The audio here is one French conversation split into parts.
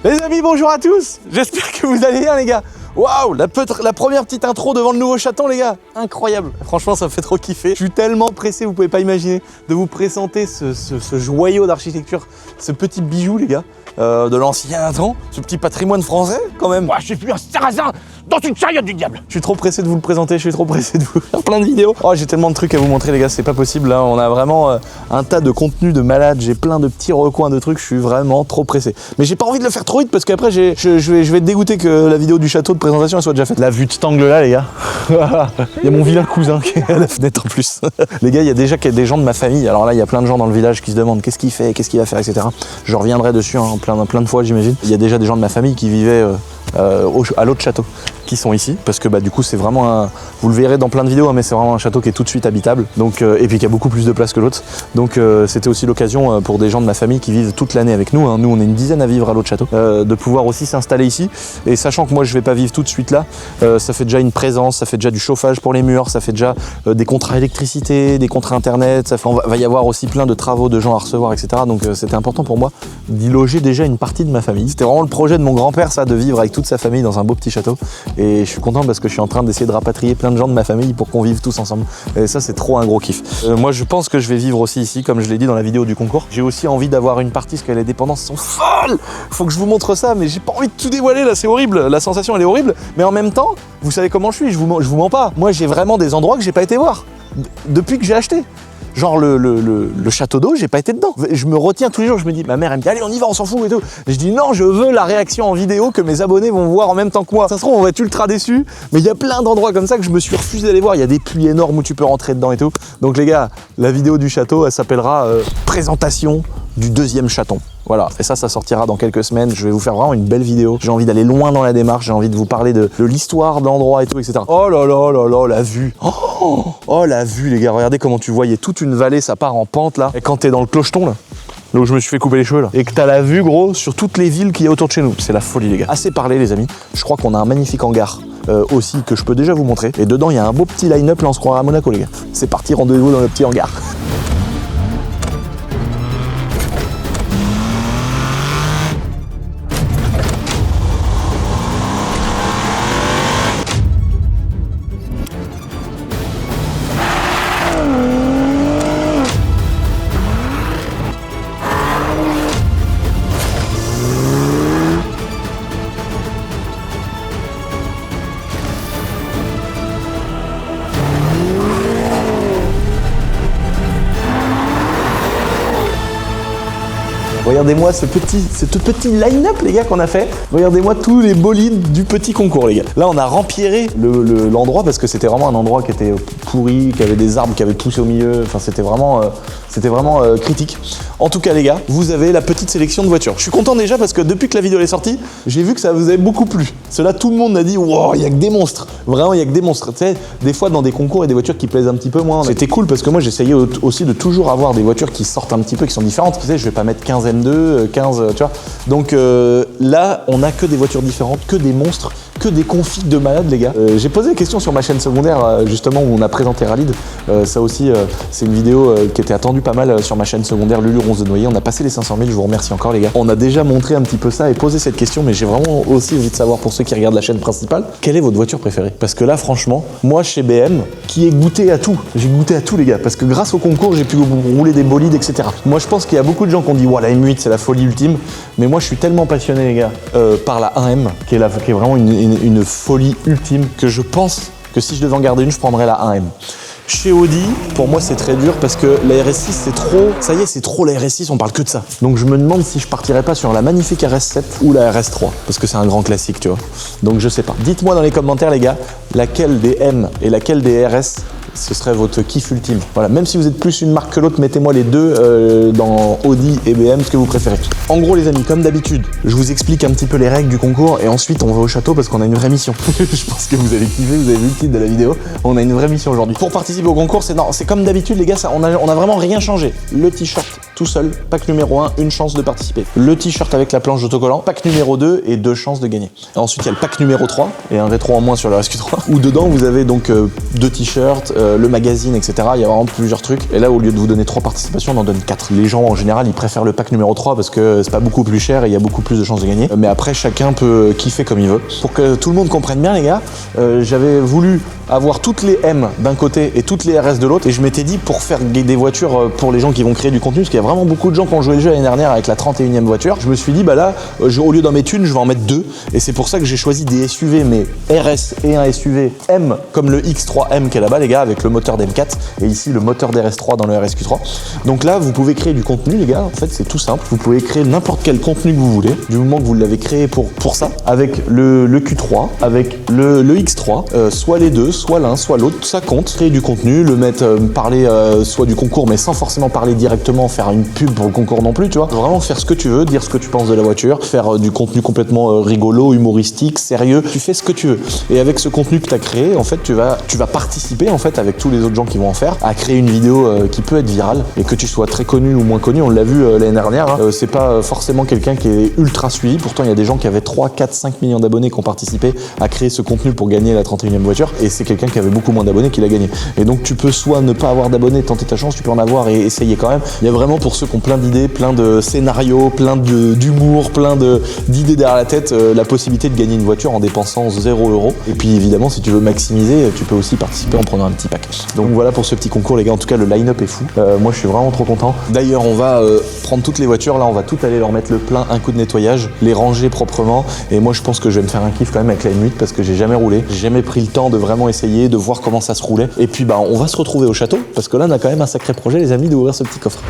Les amis, bonjour à tous. J'espère que vous allez bien les gars. Waouh, la première petite intro devant le nouveau château les gars. Incroyable. Franchement, ça me fait trop kiffer. Je suis tellement pressé, vous pouvez pas imaginer, de vous présenter ce joyau d'architecture, ce petit bijou les gars, de l'ancien temps, ce petit patrimoine français quand même. Moi, je suis plus un sarrasin dans une chariote du diable. Je suis trop pressé de vous le présenter, je suis trop pressé de vous faire plein de vidéos. Oh, j'ai tellement de trucs à vous montrer les gars, c'est pas possible là. On a vraiment un tas de contenu de malade, j'ai plein de petits recoins de trucs, je suis vraiment trop pressé. Mais j'ai pas envie de le faire trop vite parce qu'après je vais être dégoûté que la vidéo du château de présentation elle soit déjà faite. La vue de cet angle là les gars, il y a mon vilain cousin qui est à la fenêtre en plus. Les gars, il y a déjà des gens de ma famille, alors là il y a plein de gens dans le village qui se demandent qu'est-ce qu'il fait, qu'est-ce qu'il va faire, etc. Je reviendrai dessus hein, plein de fois j'imagine. Il y a déjà des gens de ma famille qui vivaient à l'autre château qui sont ici parce que bah du coup c'est vraiment vous le verrez dans plein de vidéos hein, mais c'est vraiment un château qui est tout de suite habitable donc et puis qui a beaucoup plus de place que l'autre donc c'était aussi l'occasion pour des gens de ma famille qui vivent toute l'année avec nous hein. Nous on est une dizaine à vivre à l'autre château de pouvoir aussi s'installer ici et sachant que moi je vais pas vivre tout de suite là ça fait déjà une présence, ça fait déjà du chauffage pour les murs, ça fait déjà des contrats électricité, des contrats internet, ça fait, va y avoir aussi plein de travaux de gens à recevoir etc. Donc c'était important pour moi d'y loger déjà une partie de ma famille. C'était vraiment le projet de mon grand-père ça, de vivre avec toute sa famille dans un beau petit château et je suis content parce que je suis en train d'essayer de rapatrier plein de gens de ma famille pour qu'on vive tous ensemble et ça c'est trop un gros kiff. Moi je pense que je vais vivre aussi ici comme je l'ai dit dans la vidéo du concours. J'ai aussi envie d'avoir une partie parce que les dépendances sont folles. Faut que je vous montre ça mais j'ai pas envie de tout dévoiler là, c'est horrible, la sensation elle est horrible mais en même temps vous savez comment je suis, je vous mens pas. Moi j'ai vraiment des endroits que j'ai pas été voir depuis que j'ai acheté. Genre le château d'eau, j'ai pas été dedans. Je me retiens tous les jours, je me dis, ma mère elle me dit allez on y va, on s'en fout et tout. Et je dis non, je veux la réaction en vidéo que mes abonnés vont voir en même temps que moi. Ça se trouve on va être ultra déçus, mais il y a plein d'endroits comme ça que je me suis refusé d'aller voir. Il y a des puits énormes où tu peux rentrer dedans et tout. Donc les gars, la vidéo du château, elle s'appellera présentation du deuxième chaton. Voilà, et ça sortira dans quelques semaines. Je vais vous faire vraiment une belle vidéo. J'ai envie d'aller loin dans la démarche, j'ai envie de vous parler de l'histoire de l'endroit et tout, etc. Oh là là là là, la vue. Oh la vue les gars, regardez comment tu vois, il y a toute une vallée, ça part en pente là. Et quand t'es dans le clocheton là où je me suis fait couper les cheveux là, et que t'as la vue gros sur toutes les villes qu'il y a autour de chez nous, c'est la folie les gars. Assez parlé les amis, je crois qu'on a un magnifique hangar aussi que je peux déjà vous montrer. Et dedans il y a un beau petit line-up, là on se croirait à Monaco les gars. C'est parti, rendez-vous dans le petit hangar. Regardez-moi ce tout petit line-up les gars qu'on a fait. Regardez-moi tous les bolides du petit concours les gars. Là on a rempiré l'endroit parce que c'était vraiment un endroit qui était pourri, qui avait des arbres qui avaient poussé au milieu. Enfin c'était vraiment critique. En tout cas les gars, vous avez la petite sélection de voitures. Je suis content déjà parce que depuis que la vidéo est sortie, j'ai vu que ça vous avait beaucoup plu. Cela tout le monde a dit wow, il y a que des monstres. Vraiment il y a que des monstres. Tu sais, des fois dans des concours il y a des voitures qui plaisent un petit peu moins. C'était cool parce que moi j'essayais aussi de toujours avoir des voitures qui sortent un petit peu, qui sont différentes. Tu sais, je vais pas mettre 15 M2, 15, tu vois. Donc là, on a que des voitures différentes, que des monstres, que des configs de malades, les gars. J'ai posé des questions sur ma chaîne secondaire, justement, où on a présenté Ralid. Ça aussi, c'est une vidéo qui était attendue pas mal sur ma chaîne secondaire, Lulu Ronce de Noyer. On a passé les 500 000, je vous remercie encore, les gars. On a déjà montré un petit peu ça et posé cette question, mais j'ai vraiment aussi envie de savoir, pour ceux qui regardent la chaîne principale, quelle est votre voiture préférée? Parce que là, franchement, moi, chez BM, qui ai goûté à tout, j'ai goûté à tout, les gars, parce que grâce au concours, j'ai pu rouler des bolides, etc. Moi, je pense qu'il y a beaucoup de gens qui ont dit, ouais, la M8, c'est la folie ultime. Mais moi, je suis tellement passionné, les gars, par la 1M, qui est vraiment une folie ultime, que je pense que si je devais en garder une, je prendrais la 1M. Chez Audi, pour moi, c'est très dur parce que la RS6, c'est trop... Ça y est, c'est trop la RS6, on parle que de ça. Donc je me demande si je partirais pas sur la magnifique RS7 ou la RS3, parce que c'est un grand classique, tu vois. Donc je sais pas. Dites-moi dans les commentaires, les gars, laquelle des M et laquelle des RS ce serait votre kiff ultime. Voilà, même si vous êtes plus une marque que l'autre, mettez-moi les deux dans Audi et BM, ce que vous préférez. En gros les amis, comme d'habitude, je vous explique un petit peu les règles du concours et ensuite on va au château parce qu'on a une vraie mission. Je pense que vous avez kiffé, vous avez vu le titre de la vidéo. On a une vraie mission aujourd'hui. Pour participer au concours, c'est comme d'habitude les gars, on a vraiment rien changé. Le t-shirt tout seul, pack numéro 1, une chance de participer. Le t-shirt avec la planche d'autocollant, pack numéro 2 et 2 chances de gagner. Et ensuite il y a le pack numéro 3 et un rétro en moins sur le RSQ3 où dedans vous avez donc 2 t-shirts, le magazine, etc. Il y a vraiment plusieurs trucs. Et là, au lieu de vous donner 3 participations, on en donne 4. Les gens en général ils préfèrent le pack numéro 3 parce que c'est pas beaucoup plus cher et il y a beaucoup plus de chances de gagner. Mais après chacun peut kiffer comme il veut. Pour que tout le monde comprenne bien les gars, j'avais voulu avoir toutes les M d'un côté et toutes les RS de l'autre et je m'étais dit pour faire des voitures pour les gens qui vont créer du contenu, parce qu'il y a vraiment beaucoup de gens qui ont joué le jeu l'année dernière avec la 31e voiture, je me suis dit bah là au lieu d'en mettre une je vais en mettre 2 et c'est pour ça que j'ai choisi des SUV mais RS et un SUV M comme le X3M qui est là-bas les gars avec le moteur d'M4 et ici le moteur d'RS3 dans le RSQ3. Donc là vous pouvez créer du contenu les gars, en fait c'est tout simple, vous pouvez créer n'importe quel contenu que vous voulez du moment que vous l'avez créé pour ça avec le Q3, avec le X3, soit les deux, soit l'un, soit l'autre, ça compte. Créer du contenu, le mettre, parler soit du concours, mais sans forcément parler directement, faire une pub pour le concours non plus, tu vois. Vraiment faire ce que tu veux, dire ce que tu penses de la voiture, faire du contenu complètement rigolo, humoristique, sérieux, tu fais ce que tu veux. Et avec ce contenu que tu as créé, en fait, tu vas participer, en fait, avec tous les autres gens qui vont en faire, à créer une vidéo qui peut être virale, et que tu sois très connu ou moins connu, on l'a vu l'année dernière, hein. C'est pas forcément quelqu'un qui est ultra suivi, pourtant il y a des gens qui avaient 3, 4, 5 millions d'abonnés qui ont participé à créer ce contenu pour gagner la 31e voiture, et c'est quelqu'un qui avait beaucoup moins d'abonnés qui l'a gagné. Et donc tu peux soit ne pas avoir d'abonnés, tenter ta chance, tu peux en avoir et essayer quand même. Il y a vraiment pour ceux qui ont plein d'idées, plein de scénarios, plein d'humour, plein d'idées derrière la tête, la possibilité de gagner une voiture en dépensant 0 €. Et puis évidemment, si tu veux maximiser, tu peux aussi participer en prenant un petit pack. Donc voilà pour ce petit concours les gars, en tout cas le line-up est fou. Moi je suis vraiment trop content. D'ailleurs on va prendre toutes les voitures, là on va tout aller leur mettre le plein, un coup de nettoyage, les ranger proprement. Et moi je pense que je vais me faire un kiff quand même avec la M8 parce que j'ai jamais roulé, j'ai jamais pris le temps de vraiment essayer, de voir comment ça se roulait. Et puis bah on va se retrouver au château parce que là on a quand même un sacré projet les amis d'ouvrir ce petit coffre.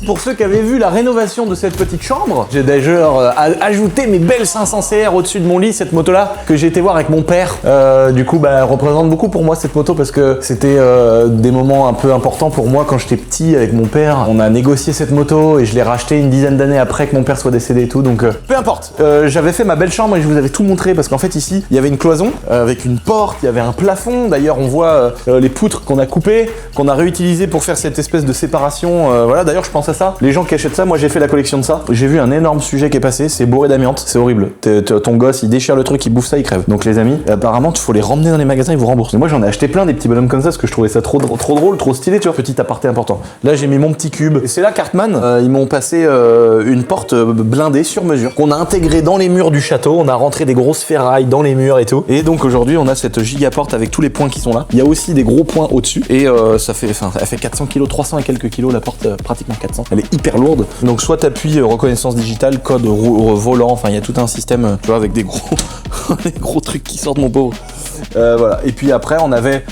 Pour ceux qui avaient vu la rénovation de cette petite chambre, j'ai d'ailleurs ajouté mes belles 500 CR au-dessus de mon lit, cette moto-là, que j'ai été voir avec mon père. Du coup, bah, elle représente beaucoup pour moi cette moto parce que c'était des moments un peu importants pour moi quand j'étais petit avec mon père. On a négocié cette moto et je l'ai rachetée une dizaine d'années après que mon père soit décédé et tout. Donc, peu importe. J'avais fait ma belle chambre et je vous avais tout montré parce qu'en fait ici, il y avait une cloison avec une porte, il y avait un plafond. D'ailleurs, on voit les poutres qu'on a coupées, qu'on a réutilisées pour faire cette espèce de séparation. Voilà, d'ailleurs, je pense à ça. Les gens qui achètent ça, moi j'ai fait la collection de ça. J'ai vu un énorme sujet qui est passé, c'est bourré d'amiante, c'est horrible. Ton gosse il déchire le truc, il bouffe ça, il crève. Donc les amis, apparemment il faut les ramener dans les magasins, ils vous remboursent. Et moi j'en ai acheté plein des petits bonhommes comme ça parce que je trouvais ça trop drôle, trop stylé, tu vois. Petit aparté important. Là j'ai mis mon petit cube. Et c'est là Cartman, ils m'ont passé une porte blindée sur mesure qu'on a intégrée dans les murs du château. On a rentré des grosses ferrailles dans les murs et tout. Et donc aujourd'hui on a cette giga porte avec tous les points qui sont là. Il y a aussi des gros points au-dessus. Et elle fait 400 kg, 300 et quelques kilos la porte, pratiquement 400. Elle est hyper lourde. Donc soit t'appuies reconnaissance digitale, code volant, enfin il y a tout un système, tu vois, avec des gros trucs qui sortent mon pauvre. Voilà. Et puis après on avait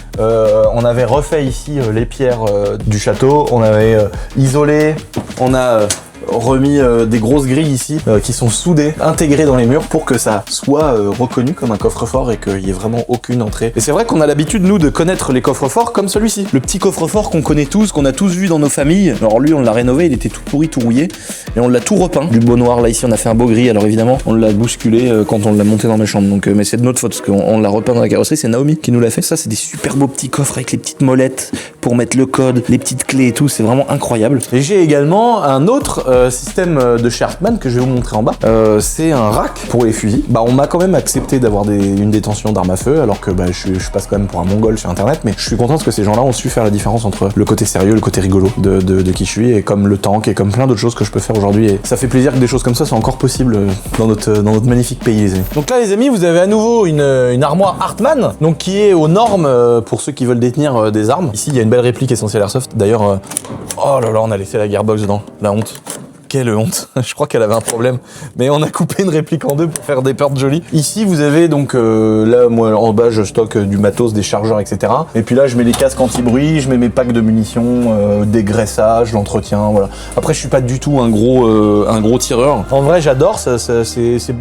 refait ici les pierres du château, on avait isolé, on a remis des grosses grilles ici qui sont soudées, intégrées dans les murs pour que ça soit reconnu comme un coffre-fort et qu'il y ait vraiment aucune entrée. Et c'est vrai qu'on a l'habitude nous de connaître les coffres-forts comme celui-ci, le petit coffre-fort qu'on connaît tous, qu'on a tous vu dans nos familles. Alors lui on l'a rénové, il était tout pourri, tout rouillé et on l'a tout repeint, du beau noir. Là ici on a fait un beau gris, alors évidemment on l'a bousculé quand on l'a monté dans mes chambres. Donc mais c'est de notre faute parce qu'on l'a repeint dans la carrosserie, c'est Naomi qui nous l'a fait. Ça c'est des super beaux petits coffres avec les petites molettes pour mettre le code, les petites clés et tout, c'est vraiment incroyable. Et j'ai également un autre système de chez Hartmann que je vais vous montrer en bas. C'est un rack pour les fusils. Bah on m'a quand même accepté d'avoir une détention d'armes à feu alors que bah, je passe quand même pour un mongol sur internet, mais je suis content parce que ces gens-là ont su faire la différence entre le côté sérieux, le côté rigolo de qui je suis, et comme le tank et comme plein d'autres choses que je peux faire aujourd'hui. Et ça fait plaisir que des choses comme ça soient encore possibles dans notre magnifique pays les amis. Donc là les amis, vous avez à nouveau une armoire Hartmann, donc qui est aux normes pour ceux qui veulent détenir des armes. Ici il y a une belle réplique Essentiel Airsoft. D'ailleurs, oh là là, on a laissé la gearbox dedans, la honte. Quelle honte. Je crois qu'elle avait un problème. Mais on a coupé une réplique en deux pour faire des portes jolies. Ici, vous avez donc, là, moi, en bas, je stocke du matos, des chargeurs, etc. Et puis là, je mets les casques anti-bruit, je mets mes packs de munitions, des graissages, l'entretien, voilà. Après, je suis pas du tout un gros tireur. En vrai, j'adore,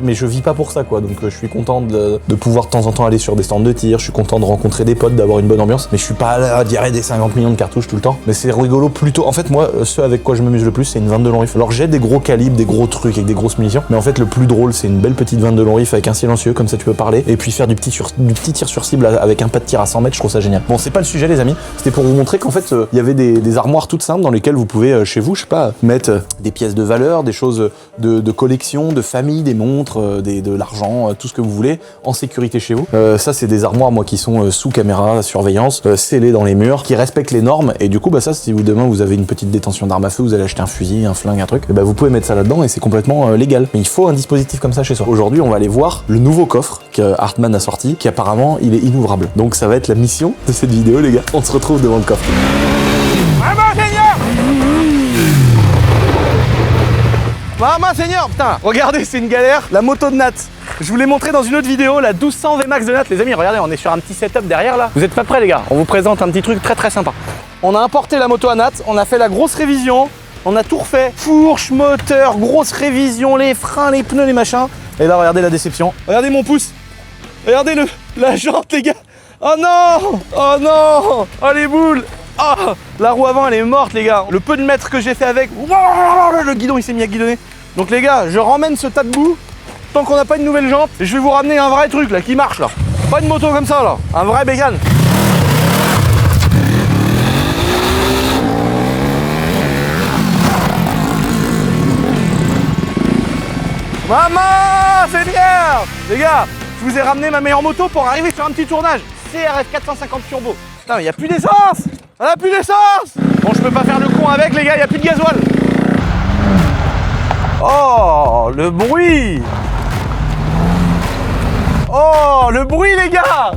mais je vis pas pour ça, quoi. Donc, je suis content de pouvoir de temps en temps aller sur des stands de tir. Je suis content de rencontrer des potes, d'avoir une bonne ambiance. Mais je suis pas là à tirer des 50 millions de cartouches tout le temps. Mais c'est rigolo plutôt. En fait, moi, ce avec quoi je m'amuse le plus, c'est une 22 long rifle. Alors, j'ai des gros calibres, des gros trucs avec des grosses munitions, mais en fait le plus drôle c'est une belle petite 22 long rifle avec un silencieux, comme ça tu peux parler, et puis faire du petit tir sur cible avec un pas de tir à 100 mètres, je trouve ça génial. Bon, c'est pas le sujet les amis, c'était pour vous montrer qu'en fait il y avait des armoires toutes simples dans lesquelles vous pouvez chez vous, je sais pas, mettre des pièces de valeur, des choses de collection, de famille, des montres, de l'argent, tout ce que vous voulez en sécurité chez vous. Ça c'est des armoires moi qui sont sous caméra surveillance, scellées dans les murs, qui respectent les normes, et du coup bah ça si vous demain vous avez une petite détention d'armes à feu, vous allez acheter un fusil, un flingue, un truc, et bah vous pouvez mettre ça là-dedans et c'est complètement légal. Mais il faut un dispositif comme ça chez soi. Aujourd'hui on va aller voir le nouveau coffre que Hartmann a sorti, qui apparemment il est inouvrable. Donc ça va être la mission de cette vidéo les gars. On se retrouve devant le coffre. Maman Seigneur! Maman Seigneur, putain, regardez, c'est une galère. La moto de Nat. Je vous l'ai montré dans une autre vidéo, la 1200 VMAX de Nat. Les amis, regardez, on est sur un petit setup derrière là. Vous êtes pas prêts les gars? On vous présente un petit truc très sympa. On a importé la moto à Nat, on a fait la grosse révision, on a tout refait. Fourche, moteur, grosse révision, les freins, les pneus, les machins. Et là, regardez la déception. Regardez mon pouce. Regardez la jante les gars. Oh non! Oh non! Oh les boules! Oh, la roue avant elle est morte les gars. Le peu de mètres que j'ai fait avec, le guidon il s'est mis à guidonner. Donc les gars, je ramène ce tas de boue tant qu'on n'a pas une nouvelle jante. Et je vais vous ramener un vrai truc là qui marche là. Pas une moto comme ça là, un vrai Bégane. Maman, c'est bien. Les gars, je vous ai ramené ma meilleure moto pour arriver sur un petit tournage. CRF 450 turbo. Putain mais il n'y a plus d'essence. On a plus d'essence. Bon, je peux pas faire le con avec les gars, il n'y a plus de gasoil. Oh, le bruit. Oh, le bruit les gars.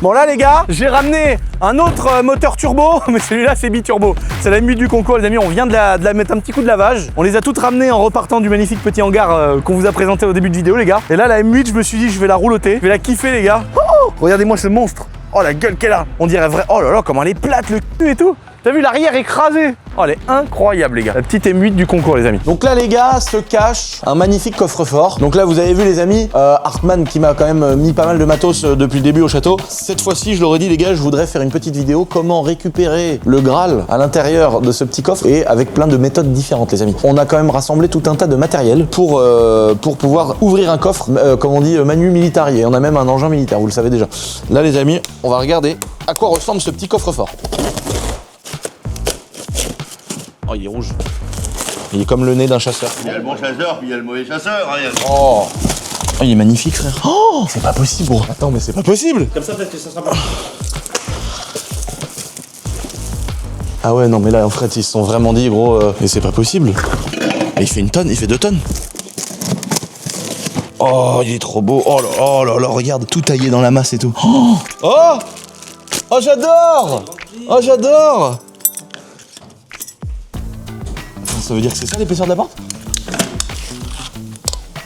Bon là les gars, j'ai ramené un autre moteur turbo, mais celui-là c'est biturbo. C'est la M8 du concours les amis, on vient de la mettre un petit coup de lavage. On les a toutes ramenées en repartant du magnifique petit hangar qu'on vous a présenté au début de vidéo les gars. Et là la M8, je me suis dit je vais la rouloter, je vais la kiffer les gars. Oh, regardez-moi ce monstre. Oh la gueule qu'elle a. On dirait vrai. Oh là là, comment elle est plate le cul et tout. T'as vu l'arrière écrasé? Oh, elle est incroyable, les gars. La petite M8 du concours, les amis. Donc là, les gars, se cache un magnifique coffre-fort. Donc là, vous avez vu, les amis, Hartmann qui m'a quand même mis pas mal de matos depuis le début au château. Cette fois-ci, je leur ai dit, les gars, je voudrais faire une petite vidéo comment récupérer le Graal à l'intérieur de ce petit coffre et avec plein de méthodes différentes, les amis. On a quand même rassemblé tout un tas de matériel pour pouvoir ouvrir un coffre, comme on dit, manu militari. Et on a même un engin militaire, vous le savez déjà. Là, les amis, on va regarder à quoi ressemble ce petit coffre-fort. Oh, il est rouge. Il est comme le nez d'un chasseur. Il y a le bon chasseur, puis il y a le mauvais chasseur. Hein, Oh, il est magnifique, frère. Oh, c'est pas possible, gros. Attends, mais c'est pas possible. Comme ça, peut-être que ça sera pas. Ah ouais, non, mais là, en fait, ils se sont vraiment dit, gros, mais c'est pas possible. Mais il fait une tonne, il fait 2 tonnes. Oh, il est trop beau. Oh là là, regarde, tout taillé dans la masse et tout. Oh, oh, j'adore. Oh, j'adore. Ça veut dire que c'est ça l'épaisseur de la porte?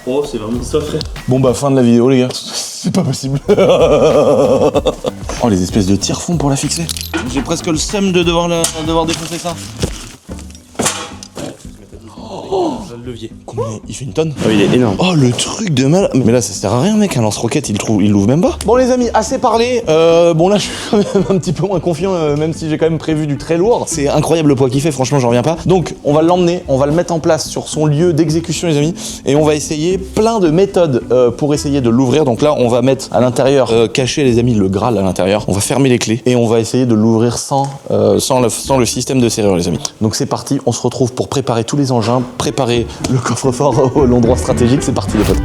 Oh, c'est vraiment ça, frère. Bon bah fin de la vidéo les gars, c'est pas possible. Oh les espèces de tire-fond pour la fixer. J'ai presque le seum de devoir défoncer ça. Oh, le levier. Combien il fait une tonne? Oh, il est énorme. Oh le truc de mal. Mais là ça sert à rien mec, un lance-roquette il l'ouvre même pas. Bon les amis, assez parlé. Bon là je suis quand même un petit peu moins confiant, même si j'ai quand même prévu du très lourd. C'est incroyable le poids qu'il fait, franchement j'en reviens pas. Donc on va l'emmener, on va le mettre en place sur son lieu d'exécution les amis. Et on va essayer plein de méthodes pour essayer de l'ouvrir. Donc là on va mettre à l'intérieur, cacher les amis le Graal à l'intérieur. On va fermer les clés et on va essayer de l'ouvrir sans le système de serrure les amis. Donc c'est parti, on se retrouve pour préparer tous les engins, préparer le coffre-fort au l'endroit stratégique, c'est parti les potes.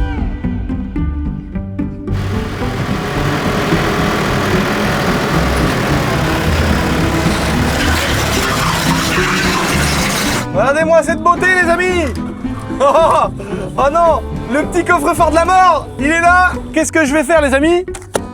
Regardez-moi cette beauté les amis. Oh non, le petit coffre-fort de la mort, il est là. Qu'est-ce que je vais faire les amis?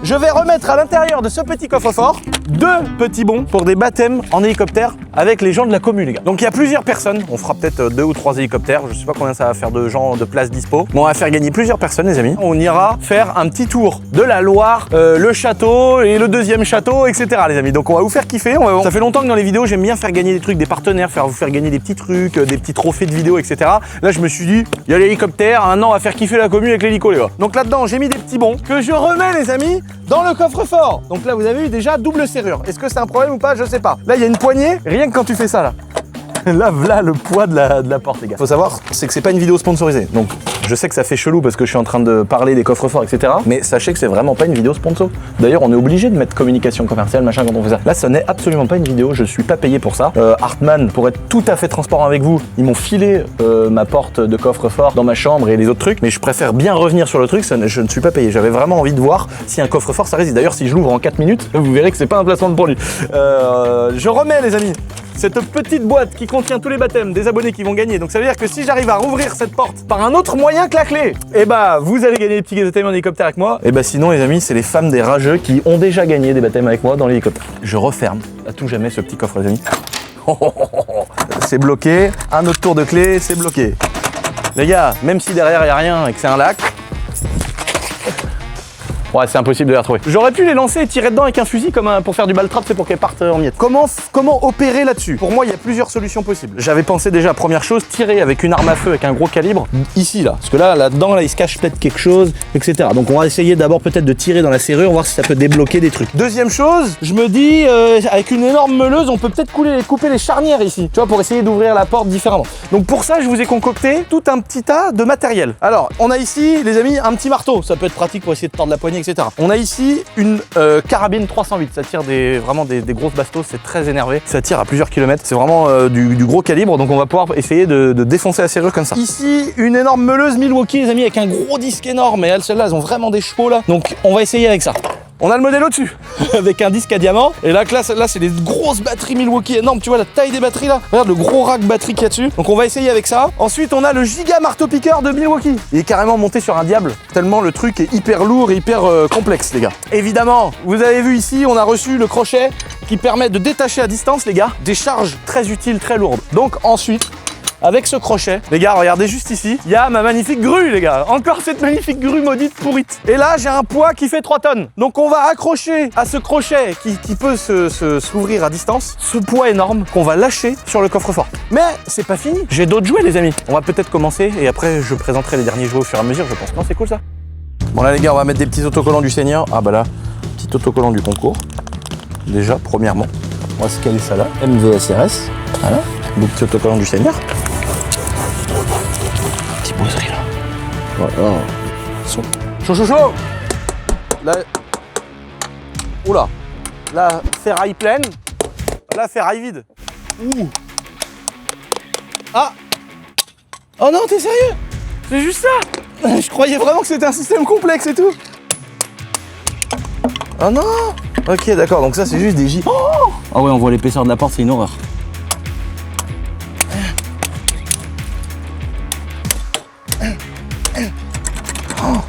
Je vais remettre à l'intérieur de ce petit coffre-fort 2 petits bons pour des baptêmes en hélicoptère avec les gens de la commune les gars. Donc il y a plusieurs personnes, on fera peut-être 2 ou 3 hélicoptères, je sais pas combien ça va faire de gens de place dispo. Mais on va faire gagner plusieurs personnes les amis. On ira faire un petit tour de la Loire, le château et le 2e château, etc. les amis. Donc on va vous faire kiffer. Ça fait longtemps que dans les vidéos j'aime bien faire gagner des trucs, des partenaires, vous faire gagner des petits trucs, des petits trophées de vidéos, etc. Là je me suis dit, il y a l'hélicoptère, maintenant on va faire kiffer la commune avec l'hélico les gars. Donc là-dedans j'ai mis des petits bons que je remets les amis dans le coffre-fort. Donc là vous avez eu déjà double serrure. Est-ce que c'est un problème ou pas? Je sais pas. Là il y a une poignée, rien que quand tu fais ça là. Là, voilà le poids de la porte, les gars. Faut savoir, c'est que c'est pas une vidéo sponsorisée. Donc, je sais que ça fait chelou parce que je suis en train de parler des coffres forts, etc. Mais sachez que c'est vraiment pas une vidéo sponsor. D'ailleurs, on est obligé de mettre communication commerciale, machin, quand on fait ça. Là, ce n'est absolument pas une vidéo. Je suis pas payé pour ça. Hartmann, pour être tout à fait transparent avec vous, ils m'ont filé ma porte de coffre fort dans ma chambre et les autres trucs. Mais je préfère bien revenir sur le truc. Je ne suis pas payé. J'avais vraiment envie de voir si un coffre fort ça résiste. D'ailleurs, si je l'ouvre en 4 minutes, vous verrez que c'est pas un placement de produit. Je remets, les amis, cette petite boîte qui contient tous les baptêmes des abonnés qui vont gagner. Donc ça veut dire que si j'arrive à rouvrir cette porte par un autre moyen que la clé, et bah vous allez gagner des petits baptêmes en hélicoptère avec moi. Et bah sinon, les amis, c'est les femmes des rageux qui ont déjà gagné des baptêmes avec moi dans l'hélicoptère. Je referme à tout jamais ce petit coffre, les amis. C'est bloqué. Un autre tour de clé, c'est bloqué. Les gars, même si derrière il n'y a rien et que c'est un lac, ouais, c'est impossible de les retrouver. J'aurais pu les lancer et tirer dedans avec un fusil comme pour faire du ball trap, c'est pour qu'elles partent en miettes. Comment opérer là-dessus? Pour moi, il y a plusieurs solutions possibles. J'avais pensé déjà, première chose, tirer avec une arme à feu avec un gros calibre ici, là. Parce que là-dedans, il se cache peut-être quelque chose, etc. Donc on va essayer d'abord peut-être de tirer dans la serrure, voir si ça peut débloquer des trucs. Deuxième chose, je me dis, avec une énorme meuleuse, on peut peut-être couper les charnières ici, tu vois, pour essayer d'ouvrir la porte différemment. Donc pour ça, je vous ai concocté tout un petit tas de matériel. Alors, on a ici, les amis, un petit marteau. Ça peut être pratique pour essayer de tordre la poignée, etc. On a ici une carabine 308, ça tire vraiment des grosses bastos, c'est très énervé, ça tire à plusieurs kilomètres, c'est vraiment du gros calibre, donc on va pouvoir essayer de défoncer la serrure comme ça. Ici, une énorme meuleuse Milwaukee, les amis, avec un gros disque énorme, et celles-là, elles ont vraiment des chevaux là, donc on va essayer avec ça. On a le modèle au-dessus, avec un disque à diamant. Et là, c'est des grosses batteries Milwaukee énormes. Tu vois la taille des batteries là? Regarde le gros rack batterie qu'il y a dessus. Donc on va essayer avec ça. Ensuite, on a le giga marteau-piqueur de Milwaukee. Il est carrément monté sur un diable, tellement le truc est hyper lourd et hyper complexe, les gars. Évidemment, vous avez vu ici, on a reçu le crochet qui permet de détacher à distance, les gars, des charges très utiles, très lourdes. Donc ensuite, avec ce crochet, les gars, regardez juste ici, il y a ma magnifique grue, les gars. Encore cette magnifique grue maudite pourrite. Et là, j'ai un poids qui fait 3 tonnes. Donc on va accrocher à ce crochet qui peut s'ouvrir à distance, ce poids énorme qu'on va lâcher sur le coffre-fort. Mais c'est pas fini. J'ai d'autres jouets, les amis. On va peut-être commencer et après, je présenterai les derniers jouets au fur et à mesure, je pense. Non, c'est cool ça. Bon là, les gars, on va mettre des petits autocollants du Seigneur. Ah bah là, petit autocollant du concours. Déjà, premièrement, on va se caler ça là. MVSRS. Voilà. Des petits autocollants du Seigneur. Boiserie là. Voilà. Chaud. Là. Oula. La ferraille pleine. La ferraille vide. Ouh. Ah. Oh non, t'es sérieux? C'est juste ça? Je croyais vraiment que c'était un système complexe et tout. Oh non. Ok, d'accord, donc ça c'est juste des gilets. Oh. Ah ouais, on voit l'épaisseur de la porte, c'est une horreur.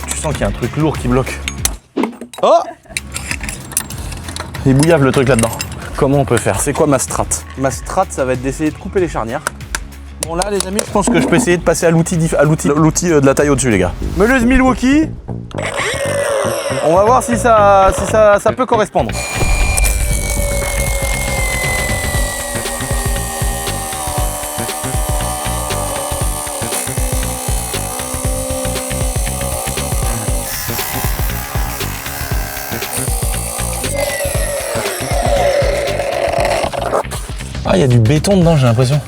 Tu sens qu'il y a un truc lourd qui bloque. Oh! Il bouillave le truc là-dedans. Comment on peut faire? C'est quoi ma strat? Ma strat, ça va être d'essayer de couper les charnières. Bon là, les amis, je pense que je peux essayer de passer à l'outil de la taille au-dessus, les gars. Meuleuse Milwaukee. On va voir si ça peut correspondre. Ah, il y a du béton dedans, j'ai l'impression.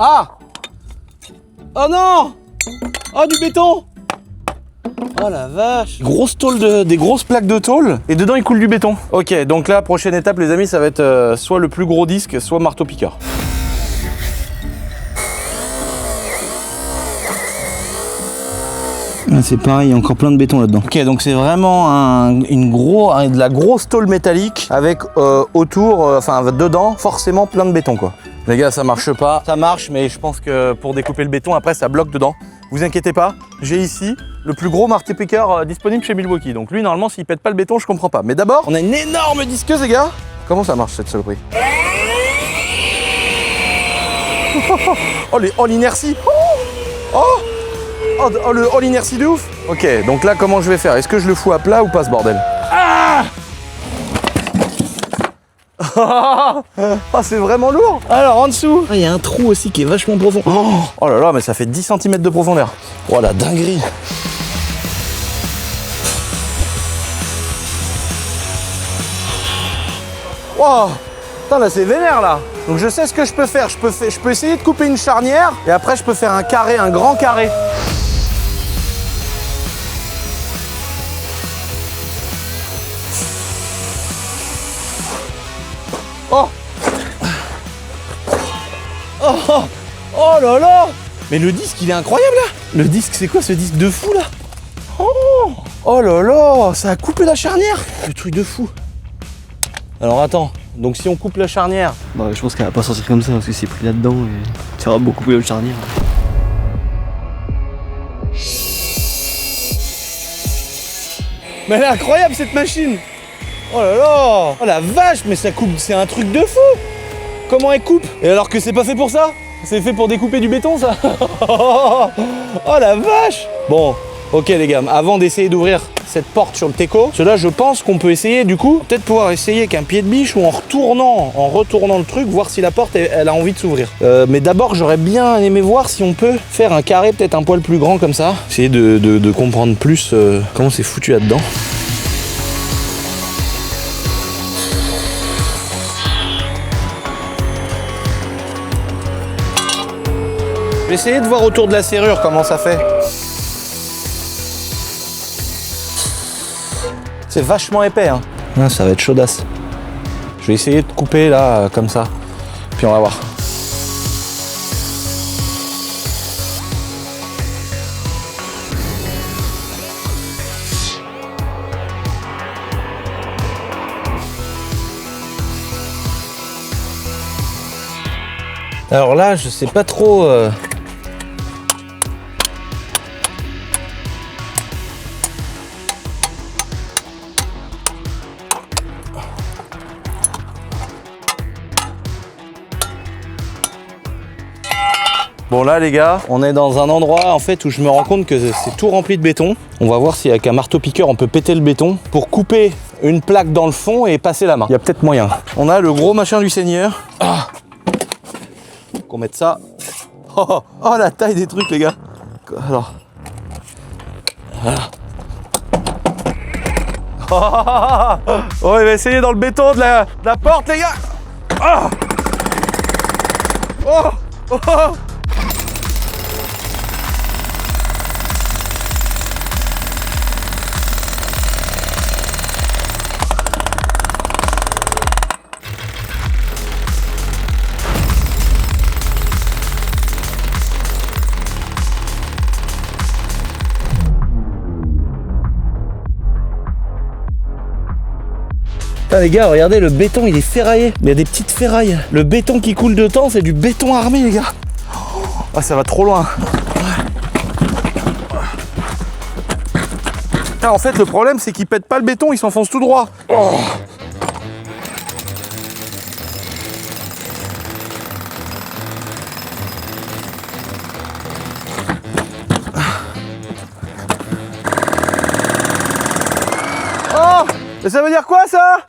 Ah! Oh non! Oh, du béton! Oh la vache! Des grosses plaques de tôle et dedans il coule du béton. Ok, donc là, prochaine étape, les amis, ça va être soit le plus gros disque, soit marteau-piqueur. C'est pareil, il y a encore plein de béton là-dedans. Ok, donc c'est vraiment de la grosse tôle métallique avec autour, dedans, forcément plein de béton quoi. Les gars, ça marche pas. Ça marche, mais je pense que pour découper le béton, après ça bloque dedans. Vous inquiétez pas, j'ai ici le plus gros marteau-piqueur disponible chez Milwaukee. Donc lui, normalement, s'il pète pas le béton, je comprends pas. Mais d'abord, on a une énorme disqueuse, les gars. Comment ça marche cette saloperie? Oh l'inertie. Oh l'inertie de ouf. Ok, donc là, comment je vais faire? Est-ce que je le fous à plat ou pas, ce bordel? Ah! Oh, c'est vraiment lourd. Alors en dessous, il y a un trou aussi qui est vachement profond. Oh là là, mais ça fait 10 cm de profondeur. Oh la dinguerie. Wow. Putain, là c'est vénère là. Donc je sais ce que je peux faire. Je peux essayer de couper une charnière et après je peux faire un carré, un grand carré. Oh. Oh, oh, oh là là. Mais le disque il est incroyable là. Le disque c'est quoi ce disque de fou là? Oh, oh là là, ça a coupé la charnière. Le truc de fou. Alors attends, donc si on coupe la charnière... Bah je pense qu'elle va pas sortir comme ça parce que c'est pris là-dedans et tu auras beaucoup plus de charnière. Mais elle est incroyable cette machine. Oh là là. Oh la vache, mais ça coupe, c'est un truc de fou. Comment elle coupe? Et alors que c'est pas fait pour ça? C'est fait pour découper du béton ça. Oh la vache. Bon, ok les gars, avant d'essayer d'ouvrir cette porte sur le Teco, cela je pense qu'on peut essayer du coup, peut-être pouvoir essayer avec un pied de biche ou en retournant le truc, voir si la porte elle a envie de s'ouvrir. Mais d'abord j'aurais bien aimé voir si on peut faire un carré peut-être un poil plus grand comme ça. Essayer de comprendre plus comment c'est foutu là-dedans. Je vais essayer de voir autour de la serrure comment ça fait. C'est vachement épais, hein. Ah, ça va être chaudasse. Je vais essayer de couper là, comme ça. Puis on va voir. Alors là, je sais pas trop... Bon là les gars, on est dans un endroit en fait où je me rends compte que c'est tout rempli de béton. On va voir si avec un marteau piqueur on peut péter le béton pour couper une plaque dans le fond et passer la main. Il y a peut-être moyen. On a le gros machin du Seigneur. Ah. Qu'on mette ça. Oh, oh la taille des trucs les gars. Alors. Voilà. Oh, il va essayer dans le béton de la porte les gars. Oh. Oh. Oh. Putain les gars, regardez, le béton il est ferraillé. Il y a des petites ferrailles. Le béton qui coule dedans, c'est du béton armé les gars. Oh, ça va trop loin. Putain, en fait le problème c'est qu'il pète pas le béton, il s'enfonce tout droit. Oh. Oh, mais ça veut dire quoi ça?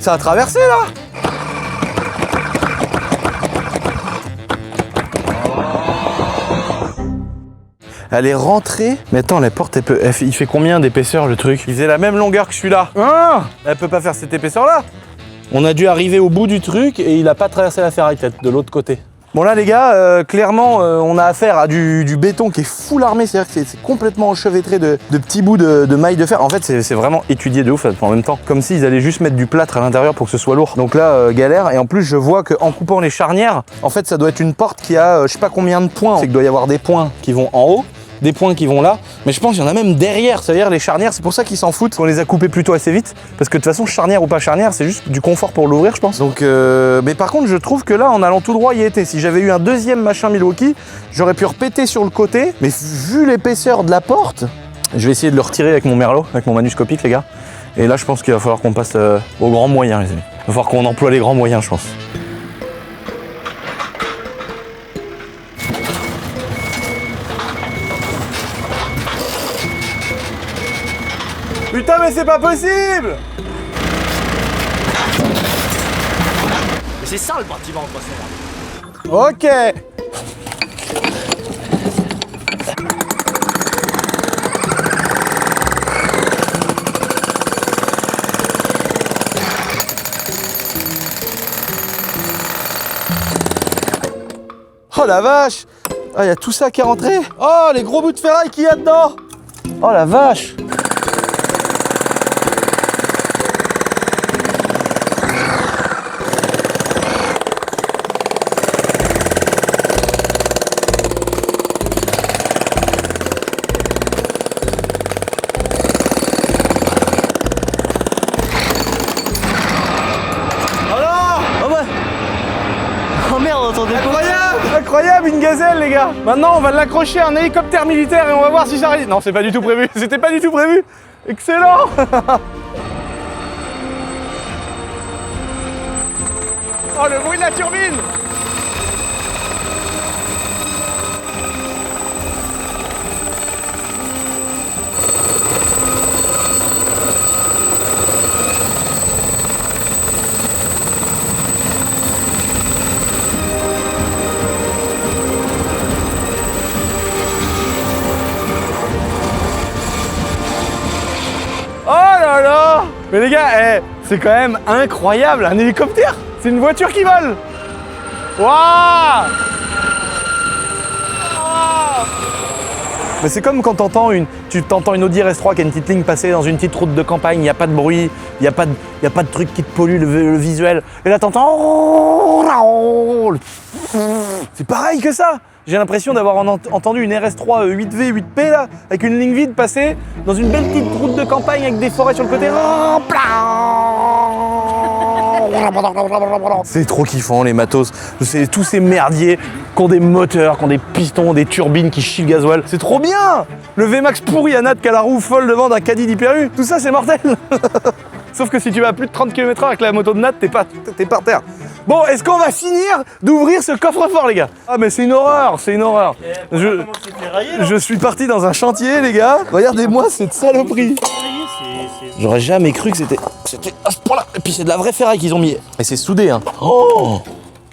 Ça a traversé là. Elle est rentrée. Mais attends, la porte, il fait combien d'épaisseur le truc? Il faisait la même longueur que celui-là. Ah, elle peut pas faire cette épaisseur-là. On a dû arriver au bout du truc et il a pas traversé la ferraille peut-être de l'autre côté. Bon là les gars, clairement on a affaire à du béton qui est full armé, c'est-à-dire que c'est complètement enchevêtré de petits bouts de mailles de fer. En fait c'est vraiment étudié de ouf en même temps, comme s'ils allaient juste mettre du plâtre à l'intérieur pour que ce soit lourd. Donc là galère, et en plus je vois qu'en coupant les charnières, en fait ça doit être une porte qui a je sais pas combien de points. C'est qu'il doit y avoir des points qui vont en haut, des points qui vont là, mais je pense qu'il y en a même derrière, c'est-à-dire les charnières, c'est pour ça qu'ils s'en foutent, qu'on les a coupés plutôt assez vite, parce que de toute façon charnière ou pas charnière, c'est juste du confort pour l'ouvrir je pense. Donc mais par contre je trouve que là en allant tout droit il y était. Si j'avais eu un deuxième machin Milwaukee, j'aurais pu repéter sur le côté, mais vu l'épaisseur de la porte, je vais essayer de le retirer avec mon merlot, avec mon manuscopique les gars, et là je pense qu'il va falloir qu'on passe aux grands moyens les amis. Il va falloir qu'on emploie les grands moyens je pense. Putain mais c'est pas possible! C'est ça le bâtiment, quoi, c'est. Ok. Oh la vache! Ah, il y a tout ça qui est rentré! Oh, les gros bouts de ferraille qu'il y a dedans! Oh la vache! Incroyable, une gazelle, les gars. Maintenant, on va l'accrocher à un hélicoptère militaire et on va voir si ça réussit. Non, c'est pas du tout prévu. C'était pas du tout prévu. Excellent. Oh, le bruit de la turbine. Oh là là! Mais les gars, c'est quand même incroyable, un hélicoptère! C'est une voiture qui vole! Waouh! Mais c'est comme quand tu t'entends une Audi RS3 qui a une petite ligne passée dans une petite route de campagne, il n'y a pas de bruit, il n'y a pas de truc qui te pollue le visuel. Et là t'entends... C'est pareil que ça! J'ai l'impression d'avoir entendu une RS3 8V, 8P là, avec une ligne vide passer dans une belle petite route de campagne avec des forêts sur le côté. C'est trop kiffant les matos. C'est tous ces merdiers qui ont des moteurs, qui ont des pistons, des turbines qui chient le gasoil. C'est trop bien! Le VMAX pourri à Nat qui a la roue folle devant d'un caddie d'Hyper U. Tout ça c'est mortel. Sauf que si tu vas à plus de 30 km/h avec la moto de Nat, t'es par terre. Bon, est-ce qu'on va finir d'ouvrir ce coffre-fort, les gars? Ah, mais c'est une horreur, c'est une horreur. Je suis parti dans un chantier, les gars. Regardez-moi cette saloperie. J'aurais jamais cru que c'était à ce point-là. Et puis c'est de la vraie ferraille qu'ils ont mis. Et c'est soudé, hein. Oh!